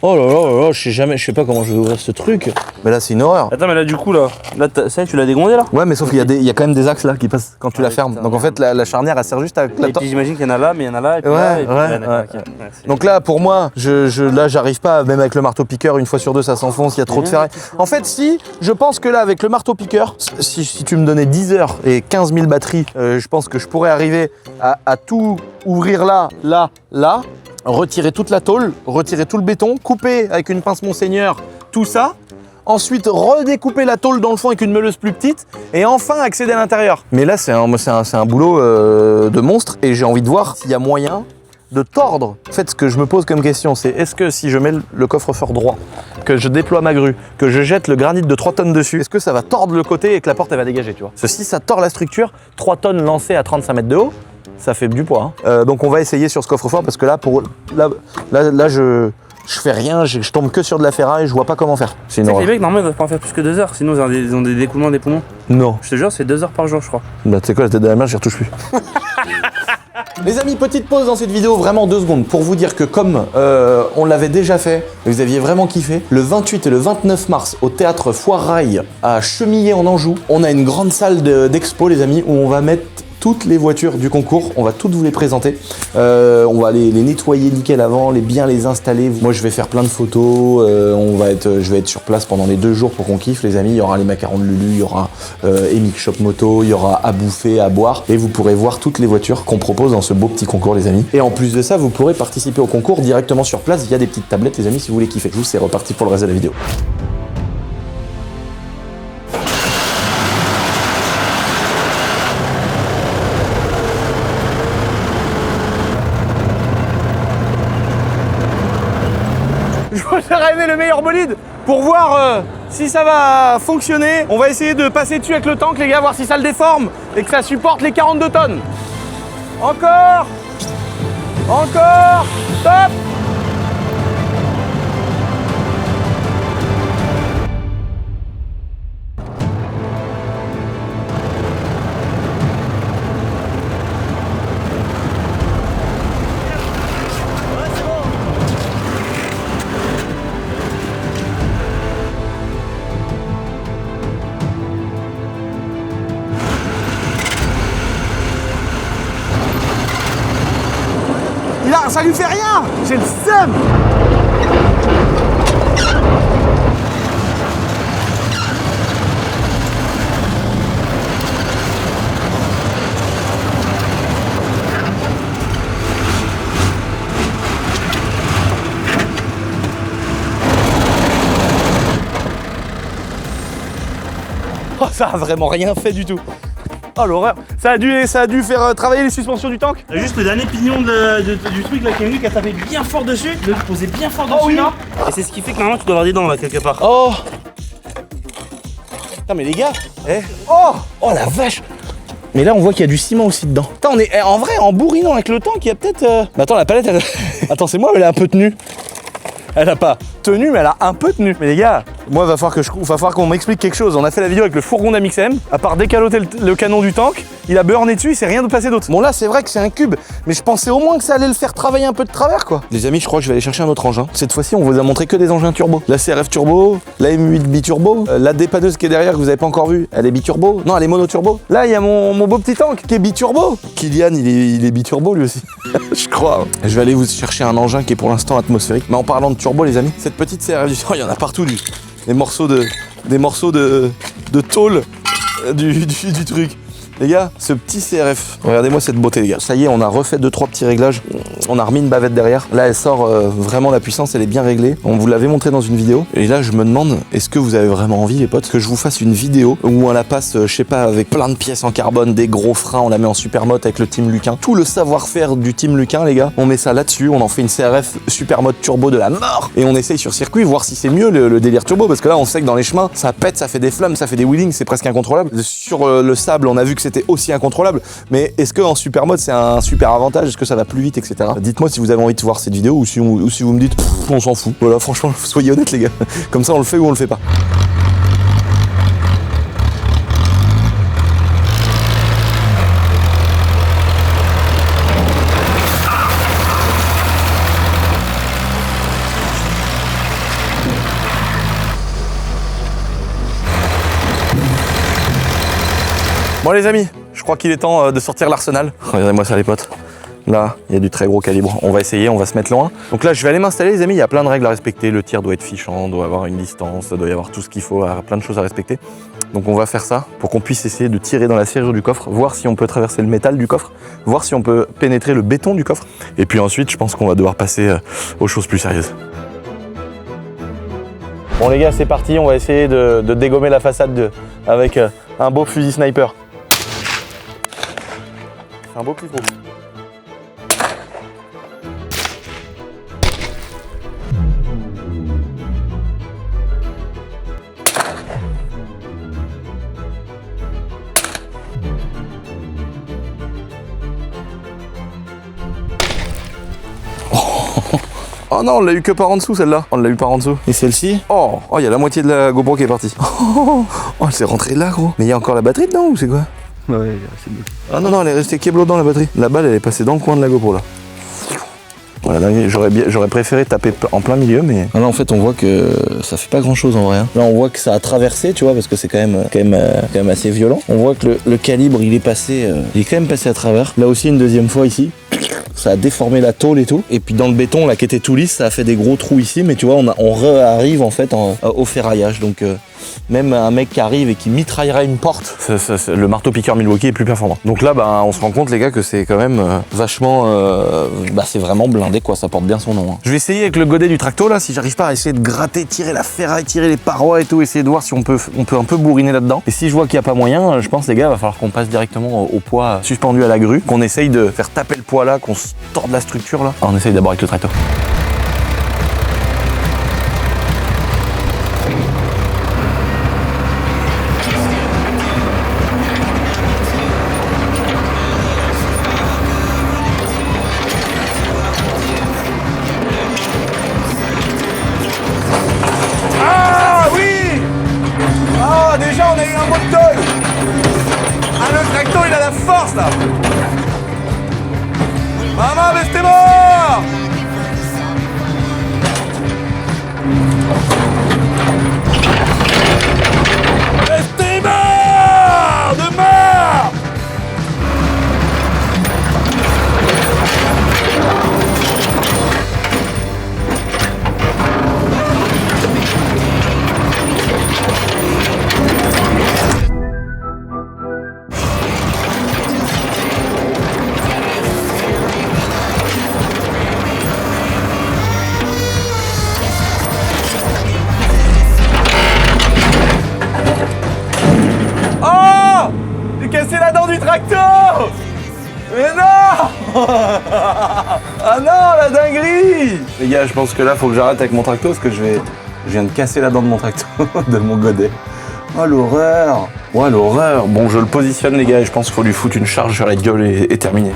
Oh là là là, je sais pas comment je vais ouvrir ce truc. Mais là, c'est une horreur. Attends, mais là, du coup, ça, tu l'as dégondé là? Ouais, mais sauf qu'il y a quand même des axes là qui passent quand tu la fermes. Donc en fait, la charnière, elle sert juste à Et puis j'imagine qu'il y en a là, mais il y en a là, et puis ouais, là, et puis ouais, là. ouais. Donc là, pour moi, là, j'arrive pas, même avec le marteau-piqueur, une fois sur deux, ça s'enfonce, il y a trop de ferraille. En fait, je pense que là, avec le marteau-piqueur, si tu me donnais 10 heures et 15 000 batteries, je pense que je pourrais arriver à tout ouvrir là, retirer toute la tôle, retirer tout le béton, couper avec une pince Monseigneur tout ça, ensuite redécouper la tôle dans le fond avec une meuleuse plus petite et enfin accéder à l'intérieur. Mais là, c'est un boulot de monstre et j'ai envie de voir s'il y a moyen de tordre. En fait, ce que je me pose comme question, c'est est-ce que si je mets le coffre-fort droit, que je déploie ma grue, que je jette le granit de 3 tonnes dessus, est-ce que ça va tordre le côté et que la porte elle va dégager, tu vois? Parce que si ça tord la structure, 3 tonnes lancées à 35 mètres de haut, ça fait du poids. Hein. Donc on va essayer sur ce coffre-fort parce que là, je fais rien, je tombe que sur de la ferraille, je vois pas comment faire. Tu sais que les mecs, normalement, ils doivent pas en faire plus que 2 heures, sinon ils ont des découlements des poumons. Non. Je te jure, c'est 2 heures par jour, je crois. Bah tu sais quoi, la tête de la mer, j'y retouche plus. Les amis, petite pause dans cette vidéo, vraiment 2 secondes, pour vous dire que comme on l'avait déjà fait, vous aviez vraiment kiffé, le 28 et le 29 mars au théâtre Foire-Rail à Chemillé en Anjou, on a une grande salle d'expo, les amis, où on va mettre toutes les voitures du concours, on va toutes vous les présenter. On va les nettoyer nickel avant, bien les installer. Moi je vais faire plein de photos, je vais être sur place pendant les 2 jours pour qu'on kiffe les amis. Il y aura les macarons de Lulu, il y aura Emic Shop Moto, il y aura à bouffer, à boire. Et vous pourrez voir toutes les voitures qu'on propose dans ce beau petit concours les amis. Et en plus de ça, vous pourrez participer au concours directement sur place via des petites tablettes les amis si vous voulez kiffer. Je vous c'est reparti pour le reste de la vidéo. J'ai rêvé le meilleur bolide pour voir si ça va fonctionner. On va essayer de passer dessus avec le tank les gars, voir si ça le déforme et que ça supporte les 42 tonnes. Encore, stop. ça lui fait rien. J'ai le seum. Oh, ça a vraiment rien fait du tout. Oh l'horreur. Ça a dû faire travailler les suspensions du tank. Juste le dernier pignon du truc là qui est venu, qui a tapé bien fort dessus, le posé bien fort dessus oui. là. Et c'est ce qui fait que normalement tu dois avoir des dents là quelque part. Oh. Putain mais les gars. Oh la vache. Mais là on voit qu'il y a du ciment aussi dedans. Putain on est en vrai en bourrinant avec le tank il y a peut-être. Mais attends la palette elle. Attends c'est moi mais elle est un peu tenue. Elle a pas tenu mais elle a un peu tenu. Mais les gars, moi va falloir qu'on m'explique quelque chose. On a fait la vidéo avec le fourgon d'Amixem. À part décaloter le canon du tank, il a beurné dessus, il s'est rien passé d'autre. Bon là c'est vrai que c'est un cube, mais je pensais au moins que ça allait le faire travailler un peu de travers quoi. Les amis, je crois que je vais aller chercher un autre engin. Cette fois-ci on vous a montré que des engins turbo. La CRF turbo, la M8 biturbo, la dépanneuse qui est derrière que vous avez pas encore vue, elle est biturbo. Non elle est monoturbo. Là il y a mon beau petit tank qui est biturbo. Kylian il est biturbo lui aussi. Je crois. Je vais aller vous chercher un engin qui est pour l'instant atmosphérique. Mais en parlant de turbo les amis, cette petite CRF du temps, il y en a partout des morceaux de tôle du truc. Les gars, ce petit CRF, regardez-moi cette beauté les gars. Ça y est, on a refait 2-3 petits réglages. On a remis une bavette derrière. Là, elle sort vraiment la puissance, elle est bien réglée. On vous l'avait montré dans une vidéo. Et là, je me demande, est-ce que vous avez vraiment envie les potes que je vous fasse une vidéo où on la passe, je sais pas, avec plein de pièces en carbone, des gros freins, on la met en supermote avec le Team Luquin. Tout le savoir-faire du Team Luquin les gars, on met ça là-dessus, on en fait une CRF supermote turbo de la mort. Et on essaye sur circuit, voir si c'est mieux le délire turbo. Parce que là, on sait que dans les chemins, ça pète, ça fait des flammes, ça fait des wheelings, c'est presque incontrôlable. Sur le sable, on a vu que c'était aussi incontrôlable, mais est-ce qu'en super mode c'est un super avantage, est-ce que ça va plus vite, etc. Dites-moi si vous avez envie de voir cette vidéo ou si vous me dites on s'en fout. Voilà, franchement, soyez honnêtes les gars, comme ça on le fait ou on le fait pas. Bon les amis, je crois qu'il est temps de sortir l'arsenal. Regardez-moi ça les potes. Là, il y a du très gros calibre. On va essayer, on va se mettre loin. Donc là, je vais aller m'installer les amis. Il y a plein de règles à respecter. Le tir doit être fichant, doit avoir une distance, doit y avoir tout ce qu'il faut, plein de choses à respecter. Donc on va faire ça pour qu'on puisse essayer de tirer dans la serrure du coffre, voir si on peut traverser le métal du coffre, voir si on peut pénétrer le béton du coffre. Et puis ensuite, je pense qu'on va devoir passer aux choses plus sérieuses. Bon les gars, c'est parti. On va essayer de dégommer la façade avec un beau fusil sniper. Un beau pivot. Oh non, on l'a eu que par en dessous celle-là. On l'a eu par en dessous. Et celle-ci, oh, il y a la moitié de la GoPro qui est partie. Oh, elle s'est rentrée là gros. Mais il y a encore la batterie dedans ou c'est quoi? Ouais, c'est bon. Ah non, elle est restée keblo dans la batterie. La balle, elle est passée dans le coin de la GoPro là. Voilà, j'aurais préféré taper en plein milieu, mais là en fait on voit que ça fait pas grand chose en vrai. Là on voit que ça a traversé, tu vois, parce que c'est quand même assez violent. On voit que le calibre il est quand même passé à travers. Là aussi une deuxième fois ici. Ça a déformé la tôle et tout. Et puis dans le béton là qui était tout lisse, ça a fait des gros trous ici. Mais tu vois, on arrive en fait au ferraillage. Donc même un mec qui arrive et qui mitraillera une porte, le marteau-piqueur Milwaukee est plus performant. Donc là, on se rend compte les gars que c'est quand même vachement... c'est vraiment blindé quoi, ça porte bien son nom. Hein. Je vais essayer avec le godet du tracto là, si j'arrive pas à essayer de gratter, tirer la ferraille, tirer les parois et tout, essayer de voir si on peut un peu bourriner là-dedans. Et si je vois qu'il n'y a pas moyen, je pense les gars, va falloir qu'on passe directement au poids suspendu à la grue, qu'on essaye de faire taper le poids là, qu'on se torde la structure là. On essaye d'abord avec le tracto. Déjà on a eu un mot de tôle. Ah le tracto il a la force là. Maman mais c'était mort. Restez mort de mort. Ah non, la dinguerie! Les gars, je pense que là, faut que j'arrête avec mon tracto parce que je viens de casser la dent de mon tracto, de mon godet. Oh l'horreur! Ouais, l'horreur! Bon, je le positionne, les gars, et je pense qu'il faut lui foutre une charge sur la gueule et terminer.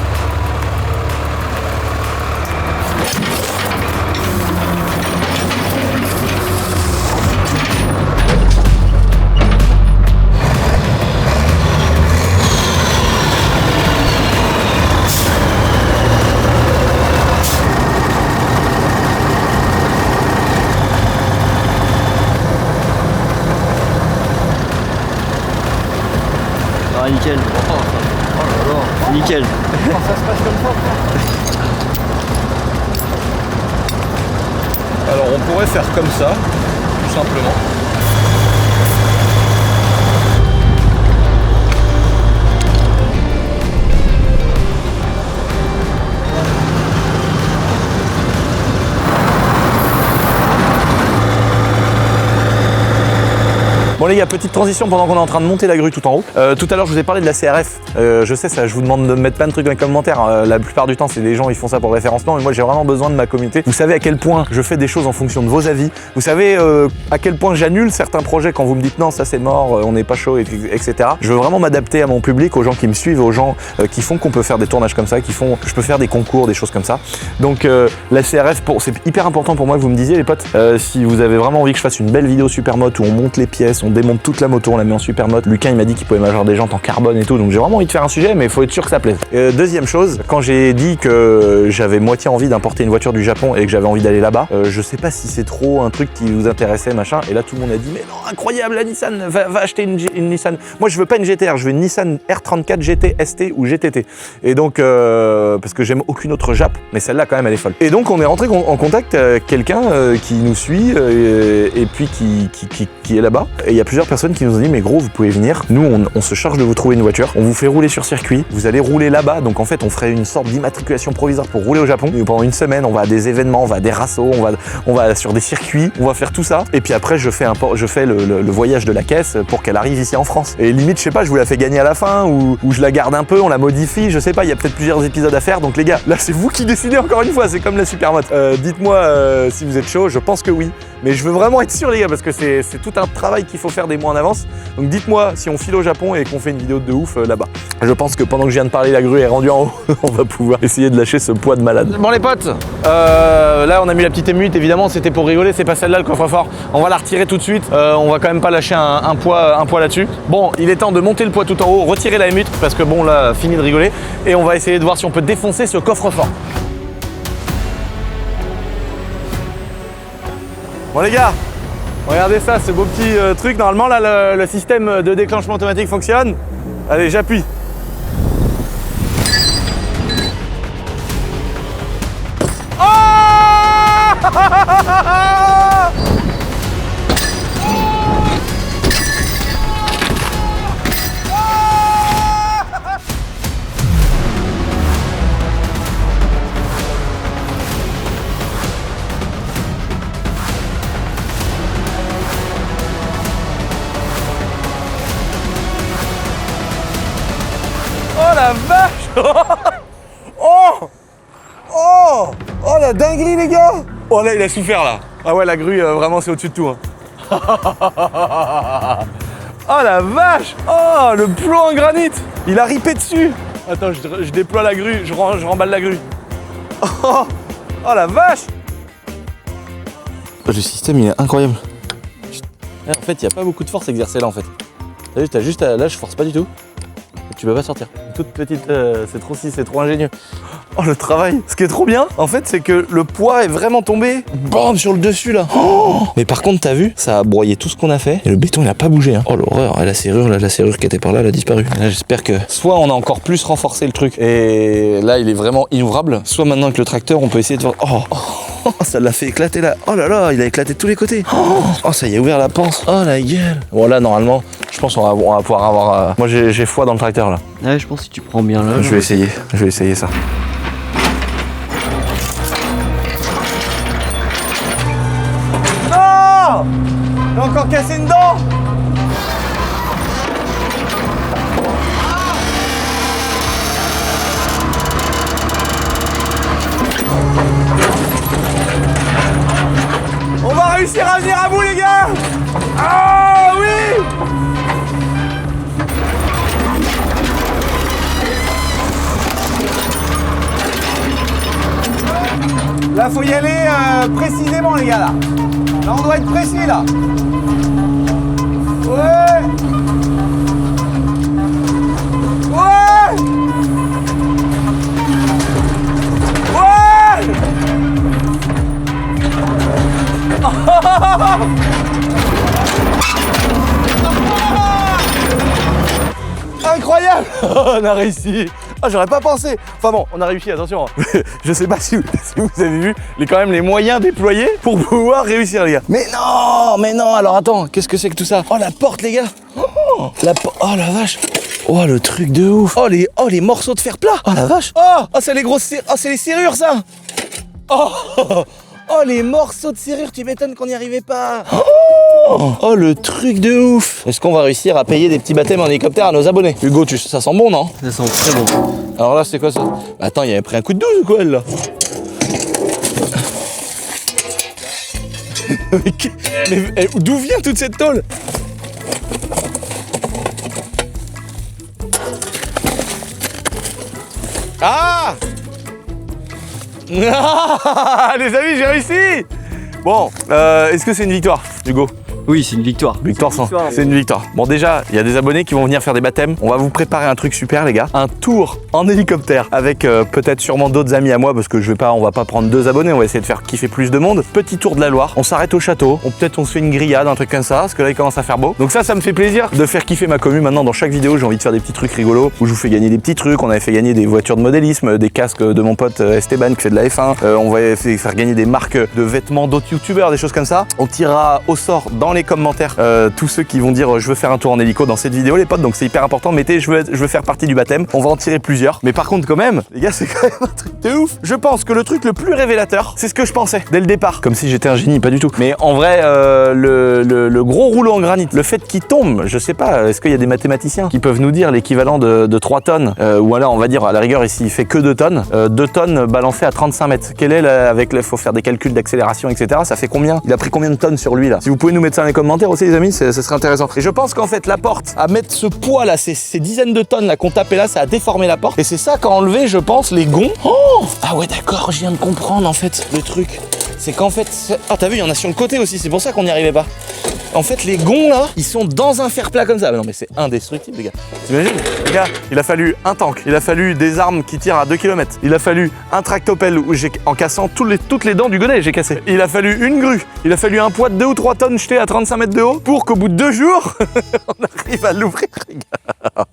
Ah, nickel. Oh, nickel. Alors, on pourrait faire comme ça, tout simplement. Bon les gars, petite transition pendant qu'on est en train de monter la grue tout en haut. Tout à l'heure je vous ai parlé de la CRF. Je sais ça, je vous demande de mettre plein de trucs dans les commentaires. La plupart du temps c'est des gens ils font ça pour le référencement, mais moi j'ai vraiment besoin de ma communauté. Vous savez à quel point je fais des choses en fonction de vos avis. Vous savez à quel point j'annule certains projets quand vous me dites non ça c'est mort, on n'est pas chaud, etc. Je veux vraiment m'adapter à mon public, aux gens qui me suivent, aux gens qui font qu'on peut faire des tournages comme ça, je peux faire des concours, des choses comme ça. Donc la CRF, c'est hyper important pour moi que vous me disiez les potes, si vous avez vraiment envie que je fasse une belle vidéo Supermoto où on monte les pièces, on démonte toute la moto, on la met en Supermoto. Lucas il m'a dit qu'il pouvait m'avoir des jantes en carbone et tout, donc j'ai vraiment envie de faire un sujet, mais il faut être sûr que ça plaise. Deuxième chose, quand j'ai dit que j'avais moitié envie d'importer une voiture du Japon et que j'avais envie d'aller là-bas, je sais pas si c'est trop un truc qui vous intéressait, machin, et là tout le monde a dit mais non, incroyable la Nissan, va acheter une Nissan. Moi je veux pas une GTR, je veux une Nissan R34 GT, ST ou GTT. Et donc, parce que j'aime aucune autre Jap, mais celle-là quand même elle est folle. Et donc on est rentré en contact avec quelqu'un qui nous suit et puis qui est là-bas. Et il y a plusieurs personnes qui nous ont dit mais gros vous pouvez venir, nous on se charge de vous trouver une voiture, on vous fait rouler sur circuit, vous allez rouler là-bas, donc en fait on ferait une sorte d'immatriculation provisoire pour rouler au Japon. Et pendant une semaine on va à des événements, on va à des rassos, on va sur des circuits, on va faire tout ça, et puis après je fais le voyage de la caisse pour qu'elle arrive ici en France. Et limite je sais pas, je vous la fais gagner à la fin ou je la garde un peu, on la modifie, je sais pas, il y a peut-être plusieurs épisodes à faire, donc les gars, là c'est vous qui décidez encore une fois, c'est comme la Supermoto. Dites-moi si vous êtes chaud, je pense que oui, mais je veux vraiment être sûr les gars parce que c'est tout un travail qu'il faut faire des mois en avance. Donc dites-moi si on file au Japon et qu'on fait une vidéo de ouf là-bas. Je pense que pendant que je viens de parler, la grue est rendue en haut. On va pouvoir essayer de lâcher ce poids de malade. Bon les potes, là on a mis la petite émute, évidemment c'était pour rigoler, c'est pas celle-là le coffre-fort. On va la retirer tout de suite, on va quand même pas lâcher un poids là-dessus. Bon, il est temps de monter le poids tout en haut, retirer la émute parce que bon là, fini de rigoler. Et on va essayer de voir si on peut défoncer ce coffre-fort. Bon les gars, regardez ça, ce beau petit truc. Normalement là le système de déclenchement automatique fonctionne. Allez, j'appuie. Oh la vache! Oh la dinguerie les gars! Oh là il a souffert là! Ah ouais la grue vraiment c'est au-dessus de tout hein. Oh la vache! Oh le plomb en granit! Il a ripé dessus! Attends je déploie la grue, je remballe la grue. Oh la vache! Le système il est incroyable. En fait il n'y a pas beaucoup de force exercée là en fait. T'as vu, t'as juste là je force pas du tout. Tu peux pas sortir. Une toute petite, c'est trop ingénieux. Oh le travail. Ce qui est trop bien, en fait, c'est que le poids est vraiment tombé, bam, sur le dessus là. Oh mais par contre, t'as vu, ça a broyé tout ce qu'on a fait et le béton il a pas bougé. Hein. Oh l'horreur. La serrure qui était par là, elle a disparu. Là, j'espère que soit on a encore plus renforcé le truc et là il est vraiment inouvrable, soit maintenant avec le tracteur on peut essayer de voir. Oh, ça l'a fait éclater là. Oh là là, il a éclaté de tous les côtés. Oh ça y a ouvert la panse. Oh la gueule. Bon là normalement, je pense qu'on va pouvoir avoir. Moi j'ai foi dans le tracteur là. Ouais, je pense que si tu prends bien là. Je vais essayer ça. Non! J'ai encore cassé une dent! Là, faut y aller précisément, les gars, là. Là, on doit être précis, là. Ouais. Ouais. Ouais. Incroyable. On a réussi. Ah, j'aurais pas pensé. Enfin bon, on a réussi, attention. Je sais pas si vous avez vu quand même les moyens déployés pour pouvoir réussir, les gars. Mais non, alors attends, qu'est-ce que c'est que tout ça? Oh, la porte, les gars. Oh, la vache. Oh, le truc de ouf. Oh, les morceaux de fer plat. Oh, la vache. Oh, c'est les grosses serrures. Oh, c'est les serrures, ça. Oh, les morceaux de serrure, tu m'étonnes qu'on n'y arrivait pas. Oh, le truc de ouf. Est-ce qu'on va réussir à payer des petits baptêmes en hélicoptère à nos abonnés? Hugo, ça sent bon, non? Ça sent très bon. Alors là, c'est quoi ça? Attends, il avait pris un coup de 12 ou quoi, elle, là? Mais d'où vient toute cette tôle? Ah! Les amis, j'ai réussi! Bon, est-ce que c'est une victoire, Hugo? Oui, c'est une victoire. C'est une victoire. Bon, déjà, il y a des abonnés qui vont venir faire des baptêmes. On va vous préparer un truc super, les gars. Un tour en hélicoptère avec peut-être sûrement d'autres amis à moi parce que on va pas prendre 2 abonnés. On va essayer de faire kiffer plus de monde. Petit tour de la Loire. On s'arrête au château. Peut-être on se fait une grillade, un truc comme ça, parce que là, il commence à faire beau. Donc ça me fait plaisir de faire kiffer ma commu. Maintenant, dans chaque vidéo, j'ai envie de faire des petits trucs rigolos où je vous fais gagner des petits trucs. On avait fait gagner des voitures de modélisme, des casques de mon pote Esteban qui fait de la F1. On va faire gagner des marques de vêtements d'autres youtubeurs, des choses comme ça. On tirera au sort dans les commentaires tous ceux qui vont dire je veux faire un tour en hélico dans cette vidéo, les potes, donc c'est hyper important. Mettez je veux faire partie du baptême. On va en tirer plusieurs. Mais par contre, quand même, les gars, c'est quand même un truc de ouf. Je pense que le truc le plus révélateur, c'est ce que je pensais dès le départ. Comme si j'étais un génie, pas du tout. Mais en vrai, le gros rouleau en granit, le fait qu'il tombe, je sais pas, est-ce qu'il y a des mathématiciens qui peuvent nous dire l'équivalent de 3 tonnes ou alors on va dire à la rigueur ici il fait que 2 tonnes. 2 tonnes balancées à 35 mètres. Quel est faut faire des calculs d'accélération, etc. Ça fait combien? Il a pris combien de tonnes sur lui là? Si vous pouvez nous mettre ça dans les commentaires aussi, les amis, ça serait intéressant. Et je pense qu'en fait la porte, à mettre ce poids là, ces dizaines de tonnes là qu'on tapait là, ça a déformé la porte. Et c'est ça qu'a enlevé, je pense, les gonds. Oh, ah ouais, d'accord, je viens de comprendre en fait le truc. C'est qu'en fait, ah t'as vu, il y en a sur le côté aussi, c'est pour ça qu'on n'y arrivait pas. En fait, les gonds là, ils sont dans un fer plat comme ça. Mais non, mais c'est indestructible, les gars. T'imagines? Les gars, il a fallu un tank, il a fallu des armes qui tirent à 2 km, il a fallu un tractopelle où en cassant toutes les dents du godet, j'ai cassé. Il a fallu une grue, il a fallu un poids de 2 ou 3 tonnes jeté à 35 mètres de haut pour qu'au bout de 2 jours, on arrive à l'ouvrir, les gars.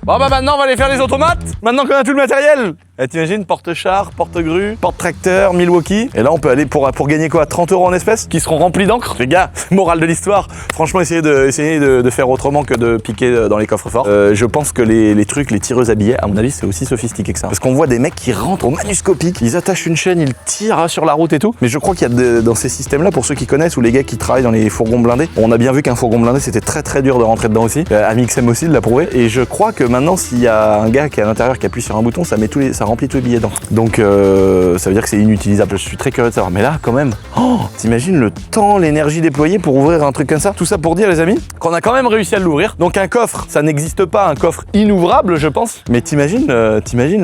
Bon bah maintenant on va aller faire les automates. Maintenant qu'on a tout le matériel. Et t'imagines, porte-char, porte-grue, porte-tracteur, Milwaukee. Et là on peut aller pour gagner quoi, 30 € en espèces qui seront remplis d'encre. Les gars, morale de l'histoire, franchement essayez de faire autrement que de piquer dans les coffres forts. Je pense que les trucs, les tireuses à billets, à mon avis c'est aussi sophistiqué que ça. Parce qu'on voit des mecs qui rentrent au manuscopique, ils attachent une chaîne, ils tirent sur la route et tout. Mais je crois qu'il y a dans ces systèmes là, pour ceux qui connaissent ou les gars qui travaillent dans les fourgons blindés, on a bien vu qu'un fourgon blindé c'était très dur de rentrer dedans aussi. Amixem aussi l'a prouvé. Et je crois que maintenant s'il y a un gars qui est à l'intérieur qui appuie sur un bouton, ça remplit tous les billets dedans. Donc ça veut dire que c'est inutilisable. Je suis très curieux de savoir. Mais là quand même, t'imagines le temps, l'énergie déployée pour ouvrir un truc comme ça. Tout ça pour dire les amis qu'on a quand même réussi à l'ouvrir. Donc un coffre, ça n'existe pas, un coffre inouvrable je pense. Mais t'imagines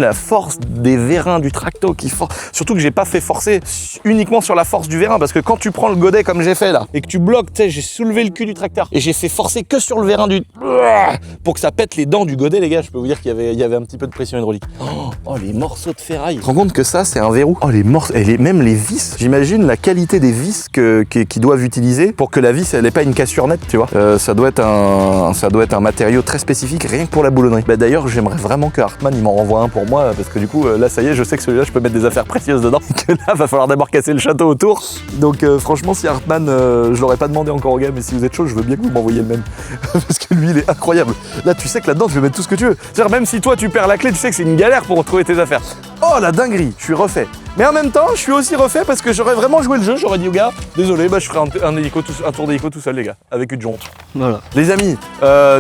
la force des vérins du tracto qui force. Surtout que j'ai pas fait forcer uniquement sur la force du vérin, parce que quand tu prends le godet comme j'ai fait là et que tu bloques, tu sais, j'ai soulevé le cul du tracteur et j'ai fait forcer que sur le vérin pour que ça pète les dents du godet, les gars. Je peux vous dire qu'il y avait un petit peu de pression hydraulique. Oh les morceaux de ferraille. Tu te rends compte que ça c'est un verrou? Oh les morceaux, et même les vis. J'imagine la qualité des vis qu'ils doivent utiliser pour que la vis elle ait pas une cassure nette, tu vois. Ça doit être un matériau très spécifique rien que pour la boulonnerie. Bah d'ailleurs j'aimerais vraiment que Hartmann il m'en renvoie un pour moi, parce que du coup là ça y est, je sais que celui-là je peux mettre des affaires précieuses dedans. Que là va falloir d'abord casser le château autour. Donc franchement si Hartmann, je l'aurais pas demandé encore au gars, mais si vous êtes chaud je veux bien que vous m'envoyiez le même. Parce que lui il est incroyable. Là tu sais que là-dedans tu peux mettre tout ce que tu veux. C'est-à-dire même si toi tu perds la clé, tu sais que c'est une galère pour retrouver tes affaires. Oh la dinguerie, je suis refait. Mais en même temps, je suis aussi refait parce que j'aurais vraiment joué le jeu. J'aurais dit aux gars, désolé, je ferai un tour d'hélico tout seul, les gars, avec une jonte. Voilà. Les amis,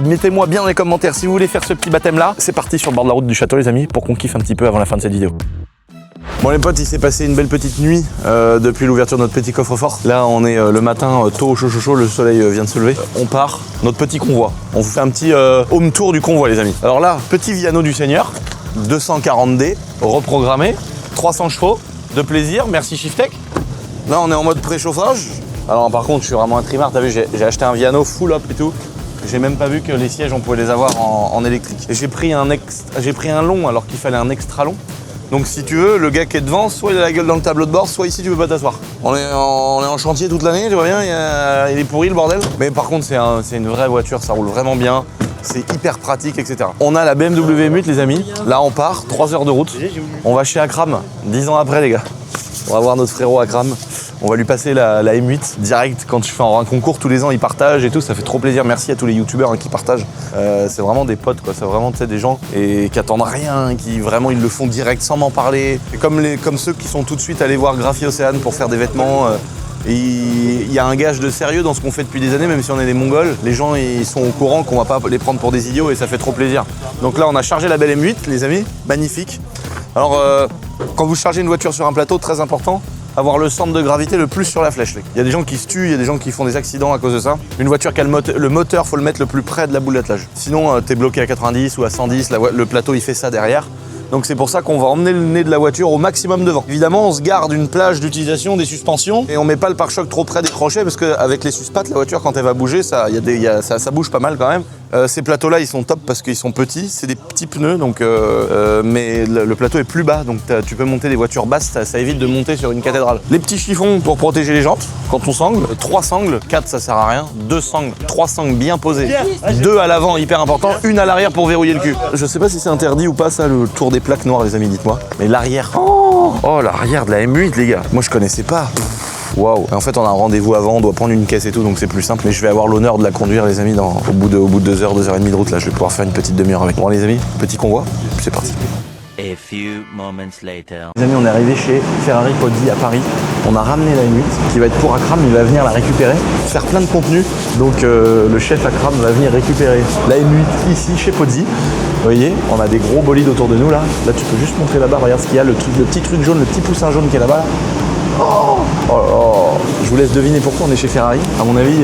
mettez-moi bien dans les commentaires si vous voulez faire ce petit baptême là. C'est parti sur le bord de la route du château, les amis, pour qu'on kiffe un petit peu avant la fin de cette vidéo. Bon les potes, il s'est passé une belle petite nuit depuis l'ouverture de notre petit coffre-fort. Là on est le matin tôt, chaud, le soleil vient de se lever. On part, notre petit convoi. On vous fait un petit home tour du convoi les amis. Alors là, petit Viano du Seigneur, 240D, reprogrammé, 300 chevaux, de plaisir, merci Shiftech. Là on est en mode préchauffage. Alors par contre je suis vraiment un trimard, t'as vu, j'ai acheté un Viano full up et tout. J'ai même pas vu que les sièges on pouvait les avoir en électrique. Et j'ai pris un long alors qu'il fallait un extra long. Donc si tu veux, le gars qui est devant, soit il a la gueule dans le tableau de bord, soit ici tu peux pas t'asseoir. On est en chantier toute l'année, tu vois bien, il est pourri le bordel. Mais par contre c'est une vraie voiture, ça roule vraiment bien. C'est hyper pratique, etc. On a la BMW M8 les amis. Là on part, 3 heures de route. On va chez Akram, 10 ans après les gars. On va voir notre frérot Akram. On va lui passer la M8 direct quand je fais un concours tous les ans, ils partagent et tout, ça fait trop plaisir. Merci à tous les youtubeurs qui partagent. C'est vraiment des potes quoi, c'est vraiment des gens et qui attendent rien, qui vraiment ils le font direct sans m'en parler. Et comme ceux qui sont tout de suite allés voir Graphie Océane pour faire des vêtements. Il y a un gage de sérieux dans ce qu'on fait depuis des années, même si on est des Mongols. Les gens ils sont au courant qu'on va pas les prendre pour des idiots et ça fait trop plaisir. Donc là on a chargé la belle M8 les amis, magnifique. Alors quand vous chargez une voiture sur un plateau, très important, avoir le centre de gravité le plus sur la flèche. Il y a des gens qui se tuent, il y a des gens qui font des accidents à cause de ça. Une voiture qui a le moteur, faut le mettre le plus près de la boule d'attelage. Sinon t'es bloqué à 90 ou à 110, le plateau il fait ça derrière. Donc c'est pour ça qu'on va emmener le nez de la voiture au maximum devant. Évidemment, on se garde une plage d'utilisation des suspensions et on met pas le pare-choc trop près des crochets parce qu'avec les suspattes, la voiture quand elle va bouger, ça bouge pas mal quand même. Ces plateaux-là, ils sont top parce qu'ils sont petits, c'est des petits pneus, donc, mais le plateau est plus bas, donc tu peux monter des voitures basses, ça évite de monter sur une cathédrale. Les petits chiffons pour protéger les jantes quand on sangle, 3 sangles, 4 ça sert à rien, 2 sangles, 3 sangles bien posées, 2 à l'avant hyper important, 1 à l'arrière pour verrouiller le cul. Je sais pas si c'est interdit ou pas ça, le tour des plaques noires les amis, dites-moi, mais l'arrière, oh l'arrière de la M8 les gars, moi je connaissais pas. Waouh! En fait, on a un rendez-vous avant, on doit prendre une caisse et tout, donc c'est plus simple. Mais je vais avoir l'honneur de la conduire, les amis, au bout de 2 heures, 2 heures et demie de route. Là, je vais pouvoir faire une petite demi-heure avec. Bon, les amis, petit convoi, c'est parti. A few moments later. Les amis, on est arrivé chez Ferrari Pozzi à Paris. On a ramené la M8 qui va être pour Akram, il va venir la récupérer, faire plein de contenu. Donc le chef Akram va venir récupérer la M8 ici chez Pozzi. Vous voyez, on a des gros bolides autour de nous là. Là, tu peux juste montrer là-bas, regarde ce qu'il y a, le petit truc jaune, le petit poussin jaune qui est là-bas. Oh là là. Je vous laisse deviner pourquoi on est chez Ferrari. À mon avis,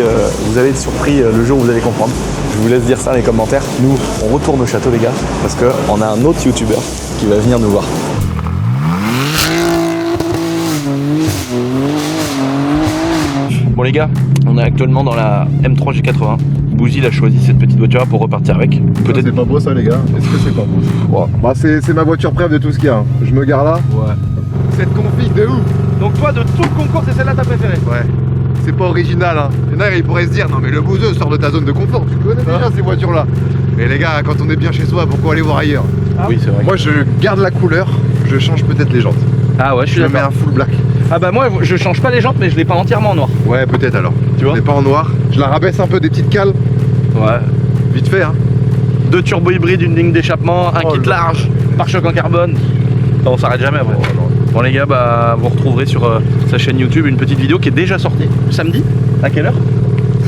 vous allez être surpris le jour où vous allez comprendre. Je vous laisse dire ça dans les commentaires. Nous, on retourne au château les gars, parce qu'on a un autre youtubeur qui va venir nous voir. Bon les gars, on est actuellement dans la M3 G80. Bouzy a choisi cette petite voiture pour repartir avec. Peut-être c'est pas beau ça les gars. Est-ce que c'est pas beau? Ouais. Bah c'est ma voiture préf de tout ce qu'il y a. Hein. Je me gare là. Ouais. Cette config de ouf. Donc toi de tout le concours c'est celle-là ta préférée? Ouais. C'est pas original hein. Il y en a, ils pourraient se dire non mais le bouseux sort de ta zone de confort. Tu connais déjà ces voitures là. Mais les gars, quand on est bien chez soi, pourquoi aller voir ailleurs? Oui c'est vrai. Moi je garde la couleur, je change peut-être les jantes. Ah ouais, je mets un full black. Ah bah moi je change pas les jantes mais je l'ai pas entièrement en noir. Ouais peut-être alors. Tu vois? Je l'ai pas en noir. Je la rabaisse un peu des petites cales. Ouais. Vite fait hein. 2 turbo hybrides, une ligne d'échappement, un kit large, pare-choc en carbone. On s'arrête jamais après. Bon les gars, bah vous retrouverez sur sa chaîne YouTube une petite vidéo qui est déjà sortie samedi. À quelle heure?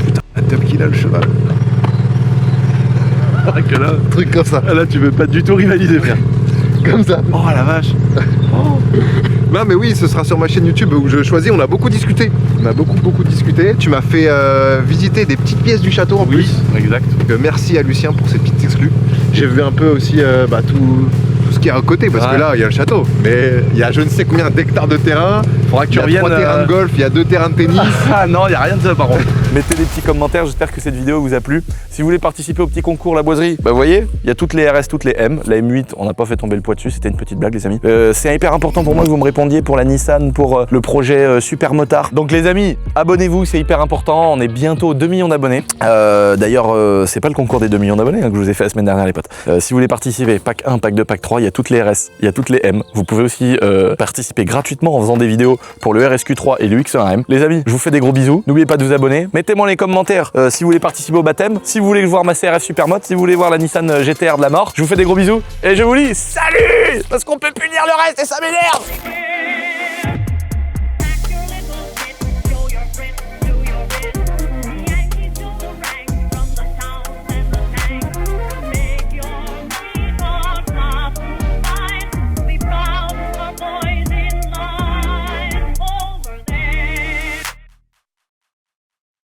Putain, un top qu'il a le cheval. Que là, Truc comme ça. là tu veux pas du tout rivaliser frère. Comme ça. Oh la vache. Oh. Non mais oui, ce sera sur ma chaîne YouTube où je choisis, on a beaucoup discuté. On a beaucoup discuté. Tu m'as fait visiter des petites pièces du château en plus. Exact. Donc, merci à Lucien pour ces petites exclus. J'ai vu un peu aussi tout ce qu'il y a à côté parce que là il y a le château. Mais il y a je ne sais combien d'hectares de terrain. Faudra que tu reviennes. 3 terrains de golf, il y a 2 terrains de tennis. Ah non, il n'y a rien de ça par contre. Mettez des petits commentaires, j'espère que cette vidéo vous a plu. Si vous voulez participer au petit concours La Boiserie, bah vous voyez, il y a toutes les RS, toutes les M. La M8, on n'a pas fait tomber le poids dessus, c'était une petite blague les amis. C'est hyper important pour moi que vous me répondiez pour la Nissan, pour le projet Super Motard. Donc les amis, abonnez-vous, c'est hyper important. On est bientôt 2 millions d'abonnés. D'ailleurs, c'est pas le concours des 2 millions d'abonnés que je vous ai fait la semaine dernière les potes. Si vous voulez participer, pack 1, pack 2, pack 3, il y a toutes les RS, il y a toutes les M. Vous pouvez aussi participer gratuitement en faisant des vidéos pour le RSQ3 et le X1M. Les amis, je vous fais des gros bisous. N'oubliez pas de vous abonner. Mettez-moi les commentaires si vous voulez participer au baptême, si vous voulez voir ma CRF Supermoto, si vous voulez voir la Nissan GTR de la mort. Je vous fais des gros bisous et je vous dis salut, parce qu'on peut punir le reste et ça m'énerve.